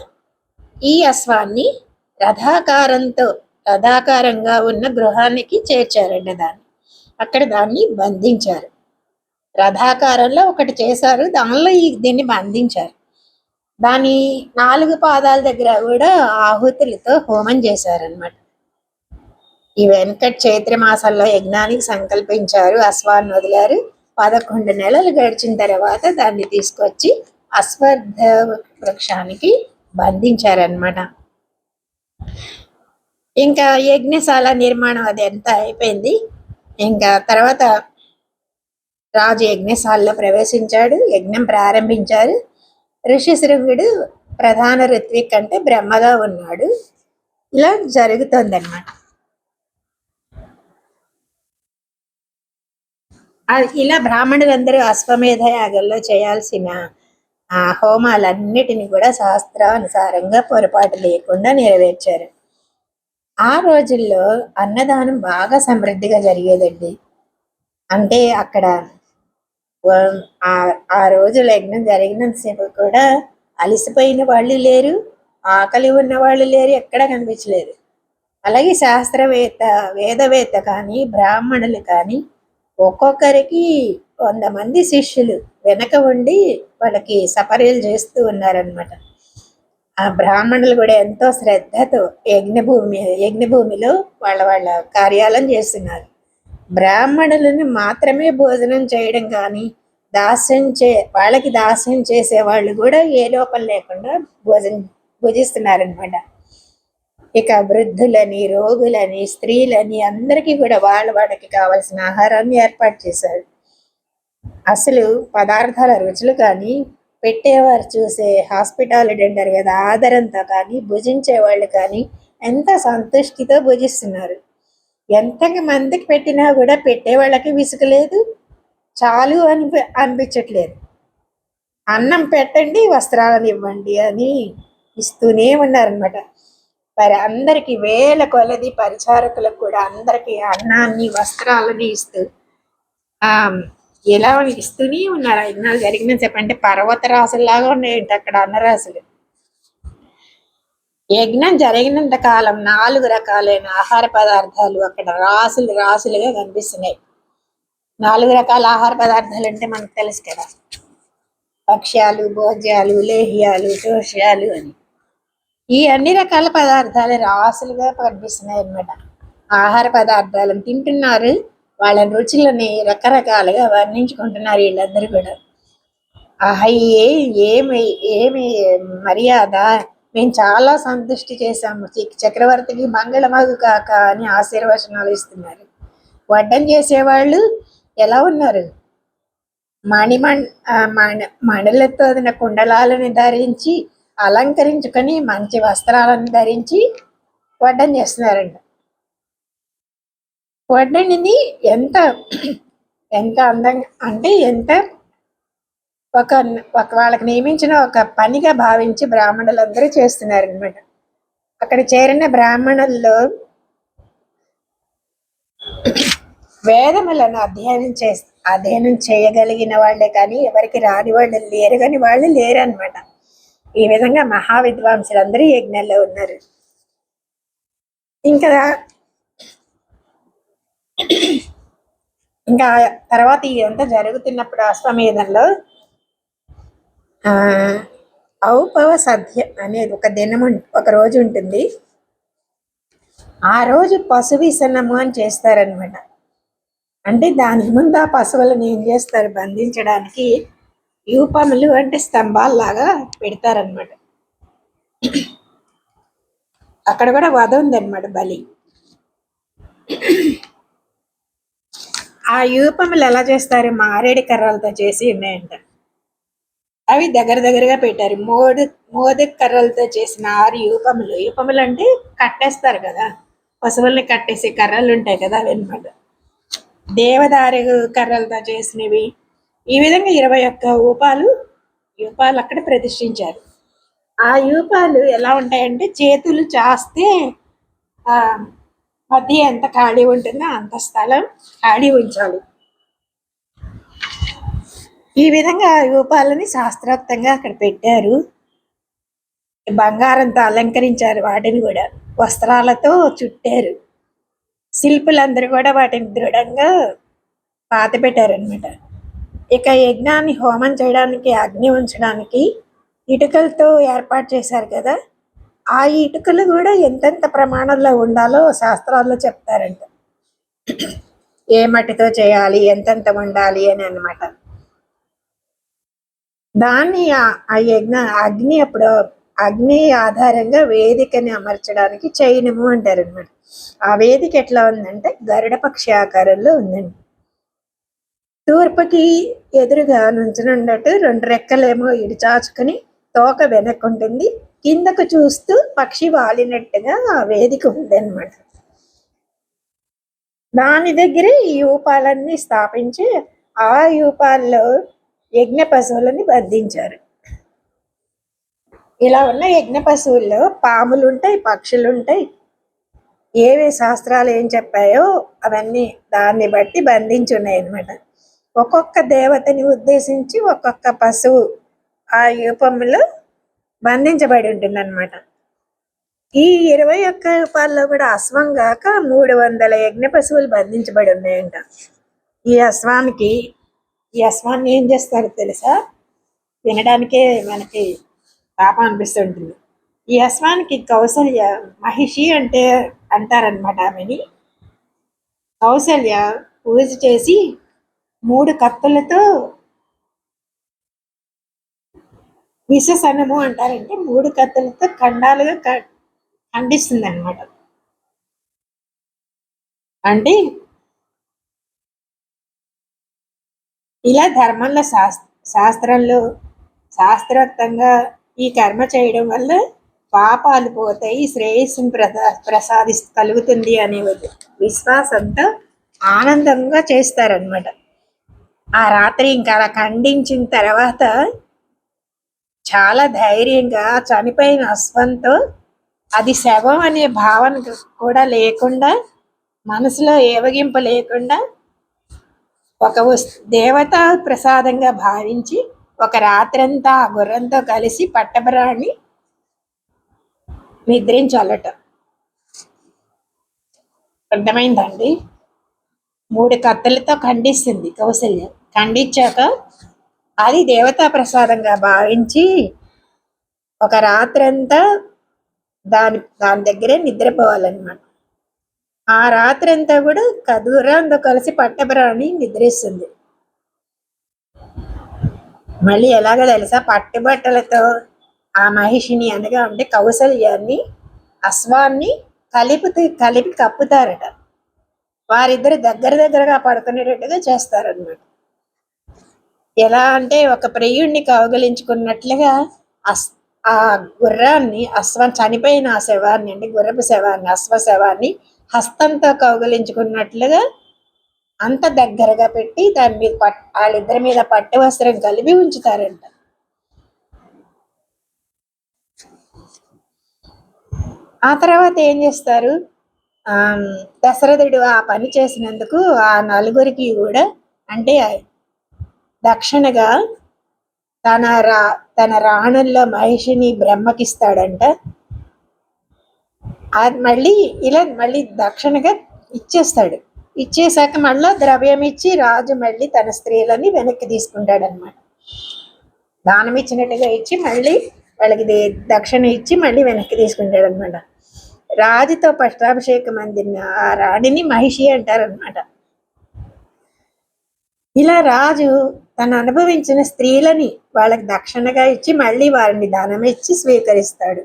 ఈ అశ్వాన్ని రథాకారంగా ఉన్న గృహానికి చేర్చారండి. అక్కడ దాన్ని బంధించారు. రథాకారంలో ఒకటి చేశారు, దానిలో దీన్ని బంధించారు. దాని 4 పాదాల దగ్గర కూడా ఆహుతులతో హోమం చేశారనమాట. ఈ వెంకట్ చైత్ర మాసంలో యజ్ఞానికి సంకల్పించారు, అశ్వాన్ని వదిలారు. 11 నెలలు గడిచిన తర్వాత దాన్ని తీసుకొచ్చి అశ్వత్థ వృక్షానికి బంధించారనమాట. ఇంకా యజ్ఞశాల నిర్మాణం అది ఎంత అయిపోయింది. ఇంకా తర్వాత రాజు యజ్ఞశాలలో ప్రవేశించాడు, యజ్ఞం ప్రారంభించారు. ఋషిశృంగుడు ప్రధాన ఋత్విక్ అంటే బ్రహ్మగా ఉన్నాడు. ఇలా జరుగుతుందన్నమాట. ఇలా బ్రాహ్మణులందరూ అశ్వమేధ యాగంలో చేయాల్సిన హోమాలన్నిటిని కూడా శాస్త్రానుసారంగా పొరపాటు లేకుండా నెరవేర్చారు. ఆ రోజుల్లో అన్నదానం బాగా సమృద్ధిగా జరిగేదండి. అంటే అక్కడ ఆ రోజు యజ్ఞం జరిగినంతసేపు కూడా అలసిపోయిన వాళ్ళు లేరు, ఆకలి ఉన్న వాళ్ళు లేరు, ఎక్కడ కనిపించలేదు. అలాగే శాస్త్రవేత్త, వేదవేత్త కానీ బ్రాహ్మణులు కానీ ఒక్కొక్కరికి 100 మంది శిష్యులు వెనక ఉండి వాళ్ళకి సపర్యలు చేస్తూ ఉన్నారనమాట. ఆ బ్రాహ్మణులు కూడా ఎంతో శ్రద్ధతో యజ్ఞభూమిలో వాళ్ళ కార్యాలను చేస్తున్నారు. బ్రాహ్మణులను మాత్రమే భోజనం చేయడం కానీ వాళ్ళకి దాస్యం చేసే వాళ్ళు కూడా ఏ లోపం లేకుండా భుజిస్తున్నారనమాట. ఇక వృద్ధులని, రోగులని, స్త్రీలని అందరికీ కూడా వాళ్ళకి కావలసిన ఆహారాన్ని ఏర్పాటు చేశారు. అసలు పదార్థాల రుచులు కానీ, పెట్టేవారు చూసే హాస్పిటాలిటీ అంటారు కదా, ఆదరంతో కానీ, భుజించే వాళ్ళు కానీ ఎంత సంతుష్టితో భుజిస్తున్నారు. ఎంత మందికి పెట్టినా కూడా పెట్టే వాళ్ళకి విసుగలేదు, చాలు అనిపించట్లేదు. అన్నం పెట్టండి, వస్త్రాలను ఇవ్వండి అని ఇస్తూనే ఉన్నారనమాట. మరి అందరికి వేల కొలది పరిచారకులకు కూడా అందరికి అన్నాన్ని, వస్త్రాలని ఇస్తూ ఎలా ఇస్తూనే ఉన్నారు. యజ్ఞాలు జరిగిన చెప్పంటే పర్వత రాసుల్లాగా ఉన్నాయంట అక్కడ అన్నరాశులు. యజ్ఞం జరిగినంత కాలం 4 రకాలైన ఆహార పదార్థాలు అక్కడ రాసులుగా కనిపిస్తున్నాయి. 4 రకాల ఆహార పదార్థాలు అంటే మనకు తెలుసు కదా, భక్ష్యాలు, భోజ్యాలు, లేహ్యాలు, చోష్యాలు అని. ఈ అన్ని రకాల పదార్థాలు రాసులుగా కనిపిస్తున్నాయి అన్నమాట. ఆహార పదార్థాలను తింటున్నారు, వాళ్ళ రుచులని రకరకాలుగా వర్ణించుకుంటున్నారు వీళ్ళందరూ కూడా. ఏమి మర్యాద, మేము చాలా సంతృష్టి చేశాము, చక్రవర్తికి మంగళమగు కాక అని ఆశీర్వచనాలు ఇస్తున్నారు. వడ్డం చేసేవాళ్ళు ఎలా ఉన్నారు? మణులతో కుండలాలను ధరించి అలంకరించుకొని మంచి వస్త్రాలను ధరించి వడ్డం చేస్తున్నారండి. వడ్డనిది ఎంత అందంగా అంటే ఒక వాళ్ళకి నియమించిన ఒక పనిగా భావించి బ్రాహ్మణులందరూ చేస్తున్నారు అనమాట. అక్కడ చేరిన బ్రాహ్మణుల్లో వేదములను అధ్యయనం చేయగలిగిన వాళ్ళే కానీ ఎవరికి రాని వాళ్ళు లేరు, కానీ వాళ్ళు లేరు అనమాట. ఈ విధంగా మహావిద్వాంసులందరూ యజ్ఞంలో ఉన్నారు. ఇంకా తర్వాత ఇదంతా జరుగుతున్నప్పుడు అశ్వమేధంలో ఔపవ సద్య అనేది ఒక రోజు ఉంటుంది. ఆ రోజు పశు విసర్జనము అని చేస్తారనమాట. అంటే దానికి ముందు ఆ పశువులను ఏం చేస్తారు, బంధించడానికి యూపములు అంటే స్తంభాల్లాగా పెడతారనమాట. అక్కడ కూడా వధ ఉందన్నమాట, బలి. ఆ యూపములు ఎలా చేస్తారు, మారేడు కర్రలతో చేసి ఉన్నాయంట. అవి దగ్గరగా పెట్టారు. మోదక కర్రలతో చేసిన 6 యూపములు అంటే కట్టేస్తారు కదా, పశువుల్ని కట్టేసే కర్రలు ఉంటాయి కదా, అవి అనమాట. దేవదారు కర్రలతో చేసినవి. ఈ విధంగా 21 యూపాలు అక్కడ ప్రతిష్ఠించారు. ఆ యూపాలు ఎలా ఉంటాయంటే చేతులు చాస్తే మధ్య ఎంత ఖాళీ ఉంటుందో అంత స్థలం ఖాళీ ఉంచాలి. ఈ విధంగా ఆ రూపాలని శాస్త్రోక్తంగా అక్కడ పెట్టారు. బంగారంతో అలంకరించారు వాటిని కూడా. వస్త్రాలతో చుట్టారు. శిల్పులందరూ కూడా వాటిని దృఢంగా పాతిపెట్టారనమాట. ఇక యజ్ఞాన్ని హోమం చేయడానికి, అగ్ని ఉంచడానికి ఇటుకలతో ఏర్పాటు చేశారు కదా! ఆ ఇటుకలు కూడా ఎంతెంత ప్రమాణంలో ఉండాలో శాస్త్రాల్లో చెప్తారంట. ఏ మట్టితో చేయాలి, ఎంతెంత ఉండాలి అని అన్నమాట. దాన్ని ఆ యజ్ఞ అగ్ని ఆధారంగా వేదికని అమర్చడానికి చైనము అంటారనమాట. ఆ వేదిక ఎట్లా ఉందంటే గరుడ పక్షి ఆకారంలో ఉందండి. తూర్పుకి ఎదురుగా నుంచునున్నట్టు 2 రెక్కలేమో ఇడిచాచుకుని తోక వెనక్కుంటుంది. కిందకు చూస్తూ పక్షి వాలినట్టుగా ఆ వేదిక ఉందన్నమాట. దాని దగ్గర ఈ యూపాలన్నీ స్థాపించి ఆ యూపాల్లో యజ్ఞ పశువులని బంధించారు. ఇలా ఉన్న యజ్ఞ పశువుల్లో పాములుంటాయి, పక్షులుంటాయి. ఏవి శాస్త్రాలు ఏం చెప్పాయో అవన్నీ దాన్ని బట్టి బంధించున్నాయి అన్నమాట. ఒక్కొక్క దేవతని ఉద్దేశించి ఒక్కొక్క పశువు ఆ యూపంలో బంధించబడి ఉంటుంది అనమాట. ఈ 21 యూపాల్లో కూడా అశ్వం గాక 300 యజ్ఞ పశువులు బంధించబడి ఉన్నాయంట. ఈ అశ్వాన్ని ఏం చేస్తారో తెలుసా? వినడానికే మనకి పాపం అనిపిస్తుంటుంది. ఈ అశ్వానికి కౌసల్య మహిషి అంటే అంటారనమాట. ఆమెని కౌసల్య పూజ చేసి 3 కత్తులతో విషసనము అంటారంటే 3 కత్తులతో ఖండాలుగా ఖండిస్తుంది అనమాట. అంటే ఇలా ధర్మంలో శాస్త్రంలో శాస్త్రోక్తంగా ఈ కర్మ చేయడం వల్ల పాపాలు పోతాయి, శ్రేయస్సుని కలుగుతుంది అనే విశ్వాసంతో ఆనందంగా చేస్తారనమాట. ఆ రాత్రి ఇంకా అలా ఖండించిన తర్వాత చాలా ధైర్యంగా చనిపోయిన అశ్వంతో, అది శవం అనే భావన కూడా లేకుండా, మనసులో ఏవగింపు లేకుండా ఒక దేవత ప్రసాదంగా భావించి ఒక రాత్రంతా ఆ గుర్రంతో కలిసి పట్టపురాణి నిద్రించాలట. అర్థమైందండి? 3 కత్తులతో ఖండిస్తుంది కౌసల్య. ఖండించాక అది దేవతా ప్రసాదంగా భావించి ఒక రాత్రంతా దాని దగ్గరే నిద్రపోవాలన్నమాట. ఆ రాత్రంతా కూడా గుర్రంతో కలిసి పట్టపురాణి నిద్రిస్తుంది. మళ్ళీ ఎలాగో తెలుసా? పట్టుబట్టలతో ఆ మహిషిని అనగా అంటే కౌసల్యాన్ని, అశ్వాన్ని కలిపి కప్పుతారట. వారిద్దరు దగ్గరగా పడుకునేటట్టుగా చేస్తారన్నమాట. ఎలా అంటే ఒక ప్రియుణ్ణి కౌగలించుకున్నట్లుగా ఆ గుర్రాన్ని, చనిపోయిన ఆ శవాన్ని అంటే గుర్రపు శవాన్ని, అశ్వ శవాన్ని హస్తంతో కౌగలించుకున్నట్లుగా అంత దగ్గరగా పెట్టి దాని మీద వాళ్ళిద్దరి మీద పట్టు వస్త్రం కలిపి ఉంచుతారంట. ఆ తర్వాత ఏం చేస్తారు? దశరథుడు ఆ పని చేసినందుకు ఆ నలుగురికి కూడా అంటే దక్షిణగా తన రాణుల్లో మహిషిని బ్రహ్మకిస్తాడంట. అది మళ్ళీ దక్షిణగా ఇచ్చేస్తాడు. ఇచ్చేసాక మళ్ళీ ద్రవ్యం ఇచ్చి రాజు మళ్ళీ తన స్త్రీలని వెనక్కి తీసుకుంటాడనమాట. దానం ఇచ్చినట్టుగా ఇచ్చి మళ్ళీ వాళ్ళకి దక్షిణ ఇచ్చి మళ్ళీ వెనక్కి తీసుకుంటాడనమాట. రాజుతో పట్టాభిషేకం అందిన ఆ రాణిని మహిషి అంటారనమాట. ఇలా రాజు తను అనుభవించిన స్త్రీలని వాళ్ళకి దక్షిణగా ఇచ్చి మళ్ళీ వారిని దానం ఇచ్చి స్వీకరిస్తాడు.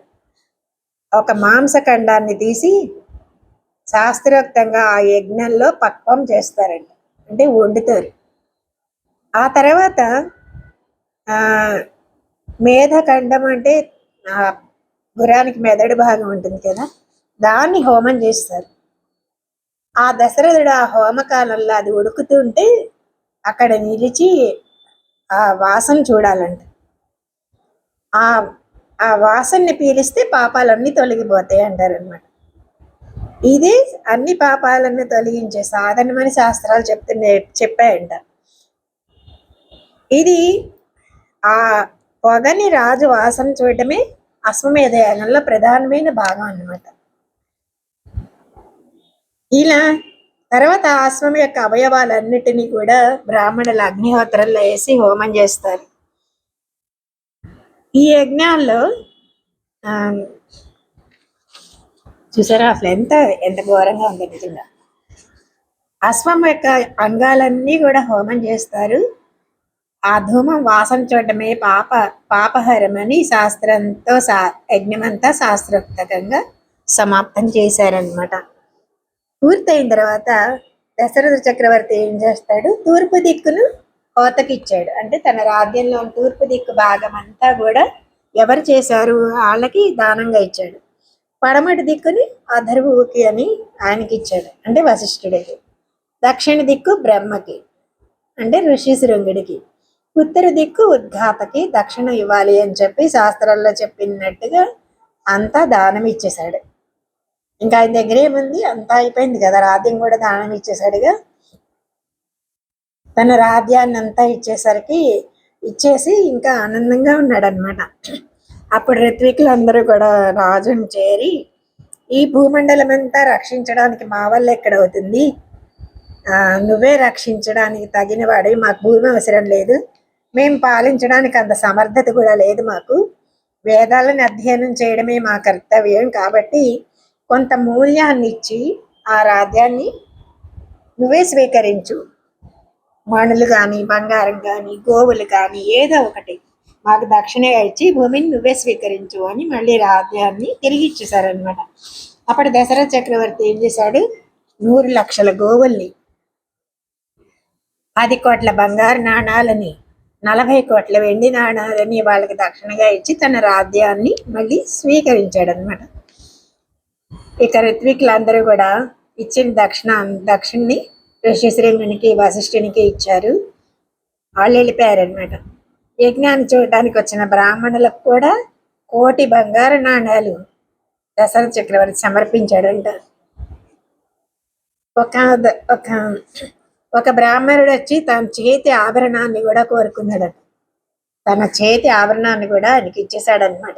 ఒక మాంసఖండాన్ని తీసి శాస్త్రోక్తంగా ఆ యజ్ఞంలో పక్వం చేస్తారంట, అంటే వండుతారు. ఆ తర్వాత మేధఖండం అంటే గుర్రానికి మెదడు భాగం ఉంటుంది కదా, దాన్ని హోమం చేస్తారు. ఆ దశరథుడు ఆ హోమకాలంలో అది ఉడుకుతుంటే అక్కడ నిలిచి ఆ వాసన చూడాలంట. ఆ వాసనని పీలిస్తే పాపాలన్నీ తొలగిపోతాయి అంటారనమాట. ఇది అన్ని పాపాలను తొలగించే సాధనమని శాస్త్రాలు చెప్పాయంట. ఇది ఆ పొగని రాజు వాసన చూడటమే అశ్వమేధ యాగంలో ప్రధానమైన భాగం అన్నమాట. ఇలా తర్వాత అశ్వం యొక్క అవయవాలన్నిటినీ కూడా బ్రాహ్మణుల అగ్నిహోత్రంలో వేసి హోమం చేస్తారు. ఈ యజ్ఞాల్లో చూసారా అసలు ఎంత ఘోరంగా ఉంది నిజంగా. అశ్వం యొక్క అంగాలన్నీ కూడా హోమం చేస్తారు. ఆ ధూమం వాసన చూడటమే పాపహరమని శాస్త్రంతో యజ్ఞమంతా శాస్త్రోక్తంగా సమాప్తం చేశారనమాట. పూర్తయిన తర్వాత దశరథ చక్రవర్తి ఏం చేస్తాడు, తూర్పు దిక్కును కోతకిచ్చాడు. అంటే తన రాజ్యంలో తూర్పు దిక్కు భాగం అంతా కూడా ఎవరు చేశారు వాళ్ళకి దానంగా ఇచ్చాడు. పడమటి దిక్కుని అధర్వుకి అని ఆయనకి ఇచ్చాడు, అంటే వశిష్ఠుడికి. దక్షిణ దిక్కు బ్రహ్మకి, అంటే ఋషిశృంగుడికి. ఉత్తర దిక్కు ఉద్ఘాతకి దక్షిణ ఇవ్వాలి అని చెప్పి శాస్త్రాల్లో చెప్పినట్టుగా అంతా దానం ఇచ్చేశాడు. ఇంకా ఆయన దగ్గర ఏముంది, అంతా అయిపోయింది కదా, రాజ్యం కూడా దానం ఇచ్చేసాడుగా. తన రాజ్యాన్ని అంతా ఇచ్చేసి ఇంకా ఆనందంగా ఉన్నాడు అనమాట. అప్పుడు ఋత్వికులు అందరూ కూడా రాజుని చేరి, ఈ భూమండలం అంతా రక్షించడానికి మా వల్ల ఎక్కడవుతుంది, నువ్వే రక్షించడానికి తగిన వాడి, మాకు భూమి అవసరం లేదు, మేము పాలించడానికి అంత సమర్థత కూడా లేదు మాకు, వేదాలను అధ్యయనం చేయడమే మా కర్తవ్యం, కాబట్టి కొంత మూల్యాన్ని ఇచ్చి ఆ రాజ్యాన్ని నువ్వే స్వీకరించు, మణులు కానీ బంగారం కానీ గోవులు కానీ ఏదో ఒకటి మాకు దక్షిణగా ఇచ్చి భూమిని నువ్వే స్వీకరించు అని మళ్ళీ రాజ్యాన్ని తిరిగి ఇచ్చేశారనమాట. అప్పుడు దశరథ చక్రవర్తి ఏం చేశాడు, 100 లక్షల గోవుల్ని, 10 కోట్ల బంగారు నాణాలని, 40 కోట్ల వెండి నాణాలని వాళ్ళకి దక్షిణగా ఇచ్చి తన రాజ్యాన్ని మళ్ళీ స్వీకరించాడు అనమాట. ఇక ఋత్వికులందరూ కూడా ఇచ్చిన దక్షిణని ఋషిశృంగునికి వశిష్ఠునికి ఇచ్చారు. వాళ్ళు వెళ్ళిపోయారనమాట. యజ్ఞాన్ని చూడటానికి వచ్చిన బ్రాహ్మణులకు కూడా 1 కోటి బంగారు నాణాలు దశరథ చక్రవర్తి సమర్పించాడంట. ఒక బ్రాహ్మణుడు వచ్చి తన చేతి ఆభరణాన్ని కూడా కోరుకున్నాడట. తన చేతి ఆభరణాన్ని కూడా ఆయనకి ఇచ్చేసాడనమాట.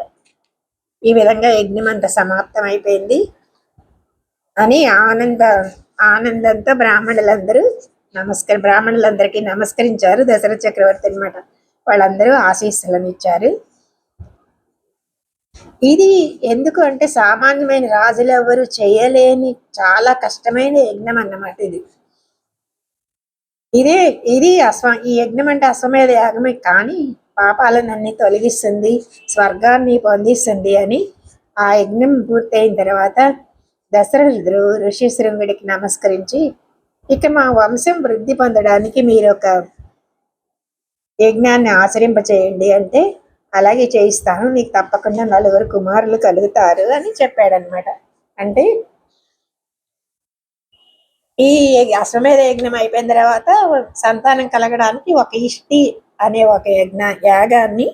ఈ విధంగా యజ్ఞం అంతా సమాప్తం అయిపోయింది అని ఆనందంతో బ్రాహ్మణులందరికీ నమస్కరించారు దశరథ చక్రవర్తి అనమాట. వాళ్ళందరూ ఆశీస్సులను ఇచ్చారు. ఇది ఎందుకు అంటే సామాన్యమైన రాజులు ఎవరు చేయలేని చాలా కష్టమైన యజ్ఞం అన్నమాట. ఇది ఈ యజ్ఞం అంటే అశ్వమేధ యాగమే, కానీ పాపాలనన్నీ తొలగిస్తుంది, స్వర్గాన్ని పొందిస్తుంది అని ఆ యజ్ఞం పూర్తయిన తర్వాత దశరథుడు ఋషిశృంగుడికి నమస్కరించి, ఇక మా వంశం వృద్ధి పొందడానికి మీరు ఒక యజ్ఞాన్ని ఆచరింపచేయండి అంటే, అలాగే చేయిస్తాను, నీకు తప్పకుండా 4 కుమారులు కలుగుతారు అని చెప్పాడనమాట. అంటే ఈ అశ్వమేధ యజ్ఞం అయిపోయిన తర్వాత సంతానం కలగడానికి ఒక ఇష్టి అనే ఒక యాగాన్ని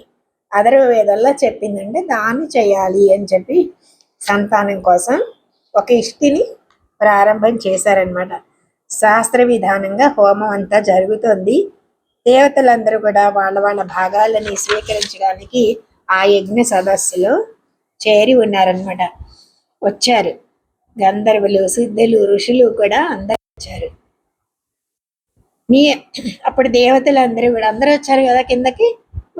అథర్వవేదంలో చెప్పిందంటే దాన్ని చేయాలి అని చెప్పి సంతానం కోసం ఒక ఇష్టిని ప్రారంభం చేశారనమాట. శాస్త్ర విధానంగా హోమం అంతా జరుగుతుంది. దేవతలందరూ కూడా వాళ్ళ భాగాలని స్వీకరించడానికి ఆ యజ్ఞ సదస్సులో చేరి ఉన్నారనమాట. వచ్చారు గంధర్వులు, సిద్ధులు, ఋషులు కూడా అందరూ వచ్చారు. అప్పుడు దేవతలందరూ కూడా అందరూ వచ్చారు కదా కిందకి.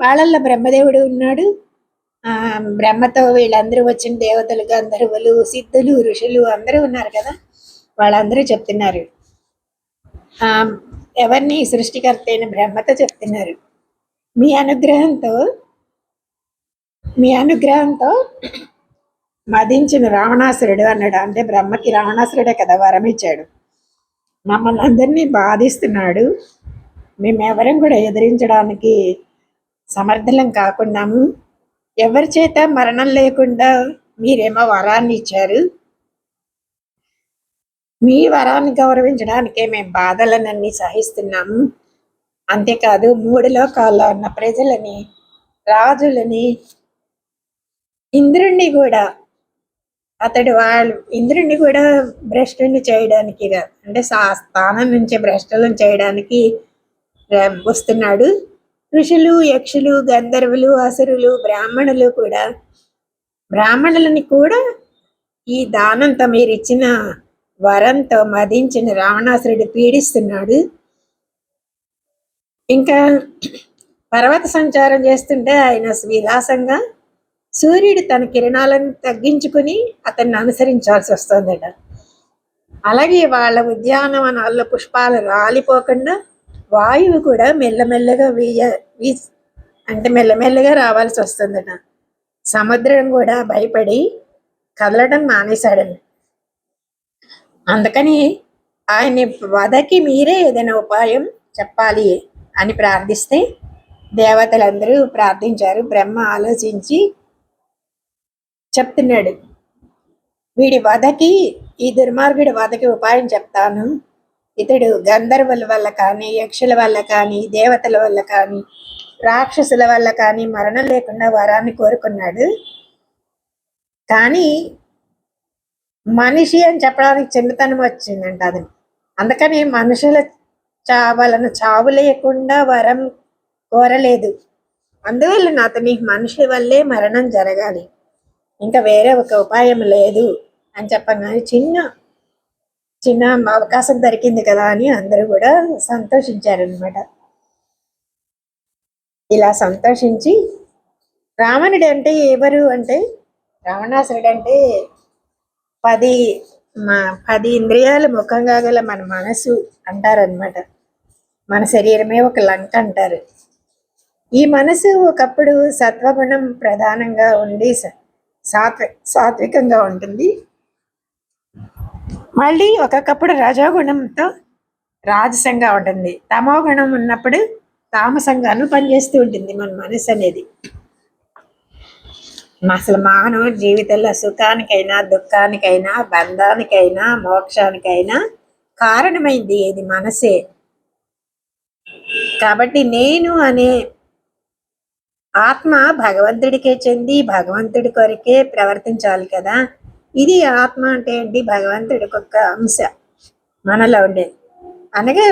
వాళ్ళల్లో బ్రహ్మదేవుడు ఉన్నాడు. బ్రహ్మతో వీళ్ళందరూ వచ్చిన దేవతలు, గంధర్వులు, సిద్ధులు, ఋషులు అందరూ ఉన్నారు కదా. వాళ్ళందరూ చెప్తున్నారు, ఎవరిని సృష్టికర్త అయిన బ్రహ్మతో చెప్తున్నారు, మీ అనుగ్రహంతో మదించిన రావణాసురుడు అన్నాడు. అంటే బ్రహ్మకి రావణాసురుడే కదా వరం ఇచ్చాడు, మమ్మల్ని అందరినీ బాధిస్తున్నాడు, మేమెవరం కూడా ఎదిరించడానికి సమర్థులం కాకున్నాము, ఎవరి చేత మరణం లేకుండా మీరేమో వరాన్ని ఇచ్చారు, మీ వరాన్ని గౌరవించడానికే మేము బాధలనన్నీ సహిస్తున్నాము, అంతేకాదు 3 లోకాల్లో ఉన్న ప్రజలని, రాజులని, ఇంద్రుణ్ణి కూడా భ్రష్టుని చేయడానికి, అంటే స్థానం నుంచి భ్రష్టులను చేయడానికి వస్తున్నాడు, ఋషులు, యక్షులు, గంధర్వులు, అసురులు, బ్రాహ్మణులని కూడా ఈ దానంతో మీరిచ్చిన వరంతో మదించిన రావణాసురుడు పీడిస్తున్నాడు. ఇంకా పర్వత సంచారం చేస్తుంటే ఆయన విలాసంగా సూర్యుడు తన కిరణాలను తగ్గించుకుని అతన్ని అనుసరించాల్సి వస్తుందట. అలాగే వాళ్ళ ఉద్యానవనాల్లో పుష్పాలు రాలిపోకుండా వాయువు కూడా మెల్లమెల్లగా మెల్లమెల్లగా రావాల్సి వస్తుందట. సముద్రం కూడా భయపడి కదలడం మానేశాడని. అందుకని ఆయన వధకి మీరే ఏదైనా ఉపాయం చెప్పాలి అని ప్రార్థిస్తే దేవతలందరూ ప్రార్థించారు. బ్రహ్మ ఆలోచించి చెప్తున్నాడు, వీడి వధకి, ఈ దుర్మార్గుడి వధకి ఉపాయం చెప్తాను. ఇతడు గంధర్వుల వల్ల కానీ, యక్షుల వల్ల కానీ, దేవతల వల్ల కానీ, రాక్షసుల వల్ల కానీ మరణం లేకుండా వరాన్ని కోరుకున్నాడు. కానీ మనిషి అని చెప్పడానికి చిన్నతనం వచ్చిందంట అది. అందుకని మనుషుల వలన చావు లేకుండా వరం కోరలేదు. అందువల్ల అతని మనిషి వల్లే మరణం జరగాలి, ఇంకా వేరే ఒక ఉపాయం లేదు అని చెప్పగానే చిన్న అవకాశం దొరికింది కదా అని అందరూ కూడా సంతోషించారనమాట. ఇలా సంతోషించి రావణుడు అంటే ఎవరు అంటే, రావణాసురుడు అంటే 10 ఇంద్రియాలు ముఖంగా గల మన మనసు అంటారనమాట. మన శరీరమే ఒక లంక అంటారు. ఈ మనసు ఒకప్పుడు సత్వగుణం ప్రధానంగా ఉండి సాత్వికంగా ఉంటుంది. మళ్ళీ ఒక్కొక్కప్పుడు రజోగుణంతో రాజసంగా ఉంటుంది. తమోగుణం ఉన్నప్పుడు తామసంగాను పనిచేస్తూ ఉంటుంది మన మనసు అనేది. అసలు మానవ జీవితంలో సుఖానికైనా, దుఃఖానికైనా, బంధానికైనా, మోక్షానికైనా కారణమైంది ఏది? మనసే. కాబట్టి నేను అనే ఆత్మ భగవంతుడికే చెంది భగవంతుడి కొరకే ప్రవర్తించాలి కదా. ఇది ఆత్మ అంటే ఏంటి? భగవంతుడికి ఒక అంశ మనలో ఉండేది. అనగా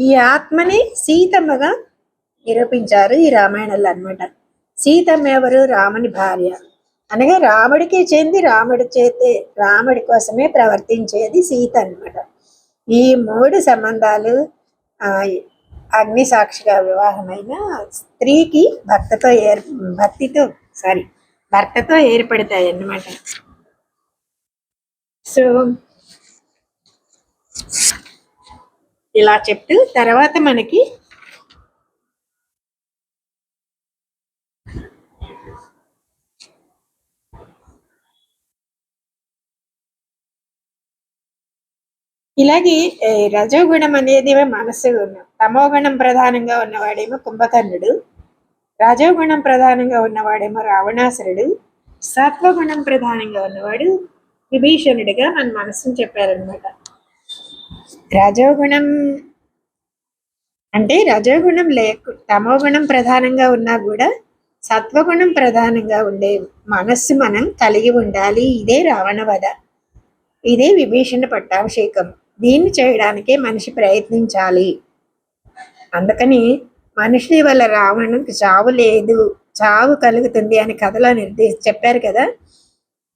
ఈ ఆత్మని సీతమ్మగా నిరూపించారు ఈ రామాయణంలో అనమాట. సీతమ్మ ఎవరు? రాముని భార్య. అనగా రాముడికి చెంది రాముడి కోసమే ప్రవర్తించేది సీత అనమాట. ఈ 3 సంబంధాలు అగ్ని సాక్షిగా వివాహమైన స్త్రీకి భర్తతో ఏర్పడతాయి అన్నమాట. సో ఇలా చెప్తూ తర్వాత మనకి ఇలాగే రజోగుణం అనేది మనస్సు, తమోగుణం ప్రధానంగా ఉన్నవాడేమో కుంభకర్ణుడు, రజోగుణం ప్రధానంగా ఉన్నవాడేమో రావణాసురుడు, సత్వగుణం ప్రధానంగా ఉన్నవాడు విభీషణుడిగా మన మనస్సును చెప్పారనమాట. రజోగుణం అంటే తమోగుణం ప్రధానంగా ఉన్నా కూడా సత్వగుణం ప్రధానంగా ఉండే మనస్సు మనం కలిగి ఉండాలి. ఇదే రావణ వధ, ఇదే విభీషణ పట్టాభిషేకం. దీన్ని చేయడానికే మనిషి ప్రయత్నించాలి. అందుకని మనిషి వల్ల రావణునికి చావు లేదు, చావు కలుగుతుంది అని కథలో చెప్పారు కదా.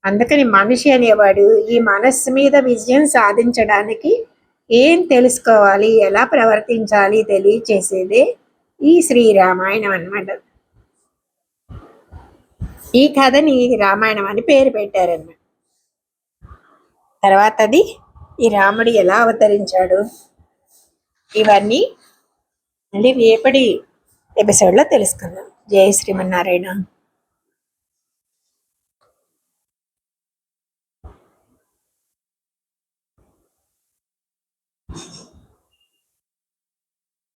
అందుకని మనిషి అనేవాడు ఈ మనస్సు మీద విజయం సాధించడానికి ఏం తెలుసుకోవాలి, ఎలా ప్రవర్తించాలి తెలియచేసేదే ఈ శ్రీరామాయణం అన్నమాట. ఈ కథని రామాయణం అని పేరు పెట్టారన్నమాట. తర్వాతది ఈ రాముడు ఎలా అవతరించాడు, ఇవన్నీ మళ్ళీ రేపటి ఎపిసోడ్లో తెలుసుకుందాం. జై శ్రీమన్నారాయణ.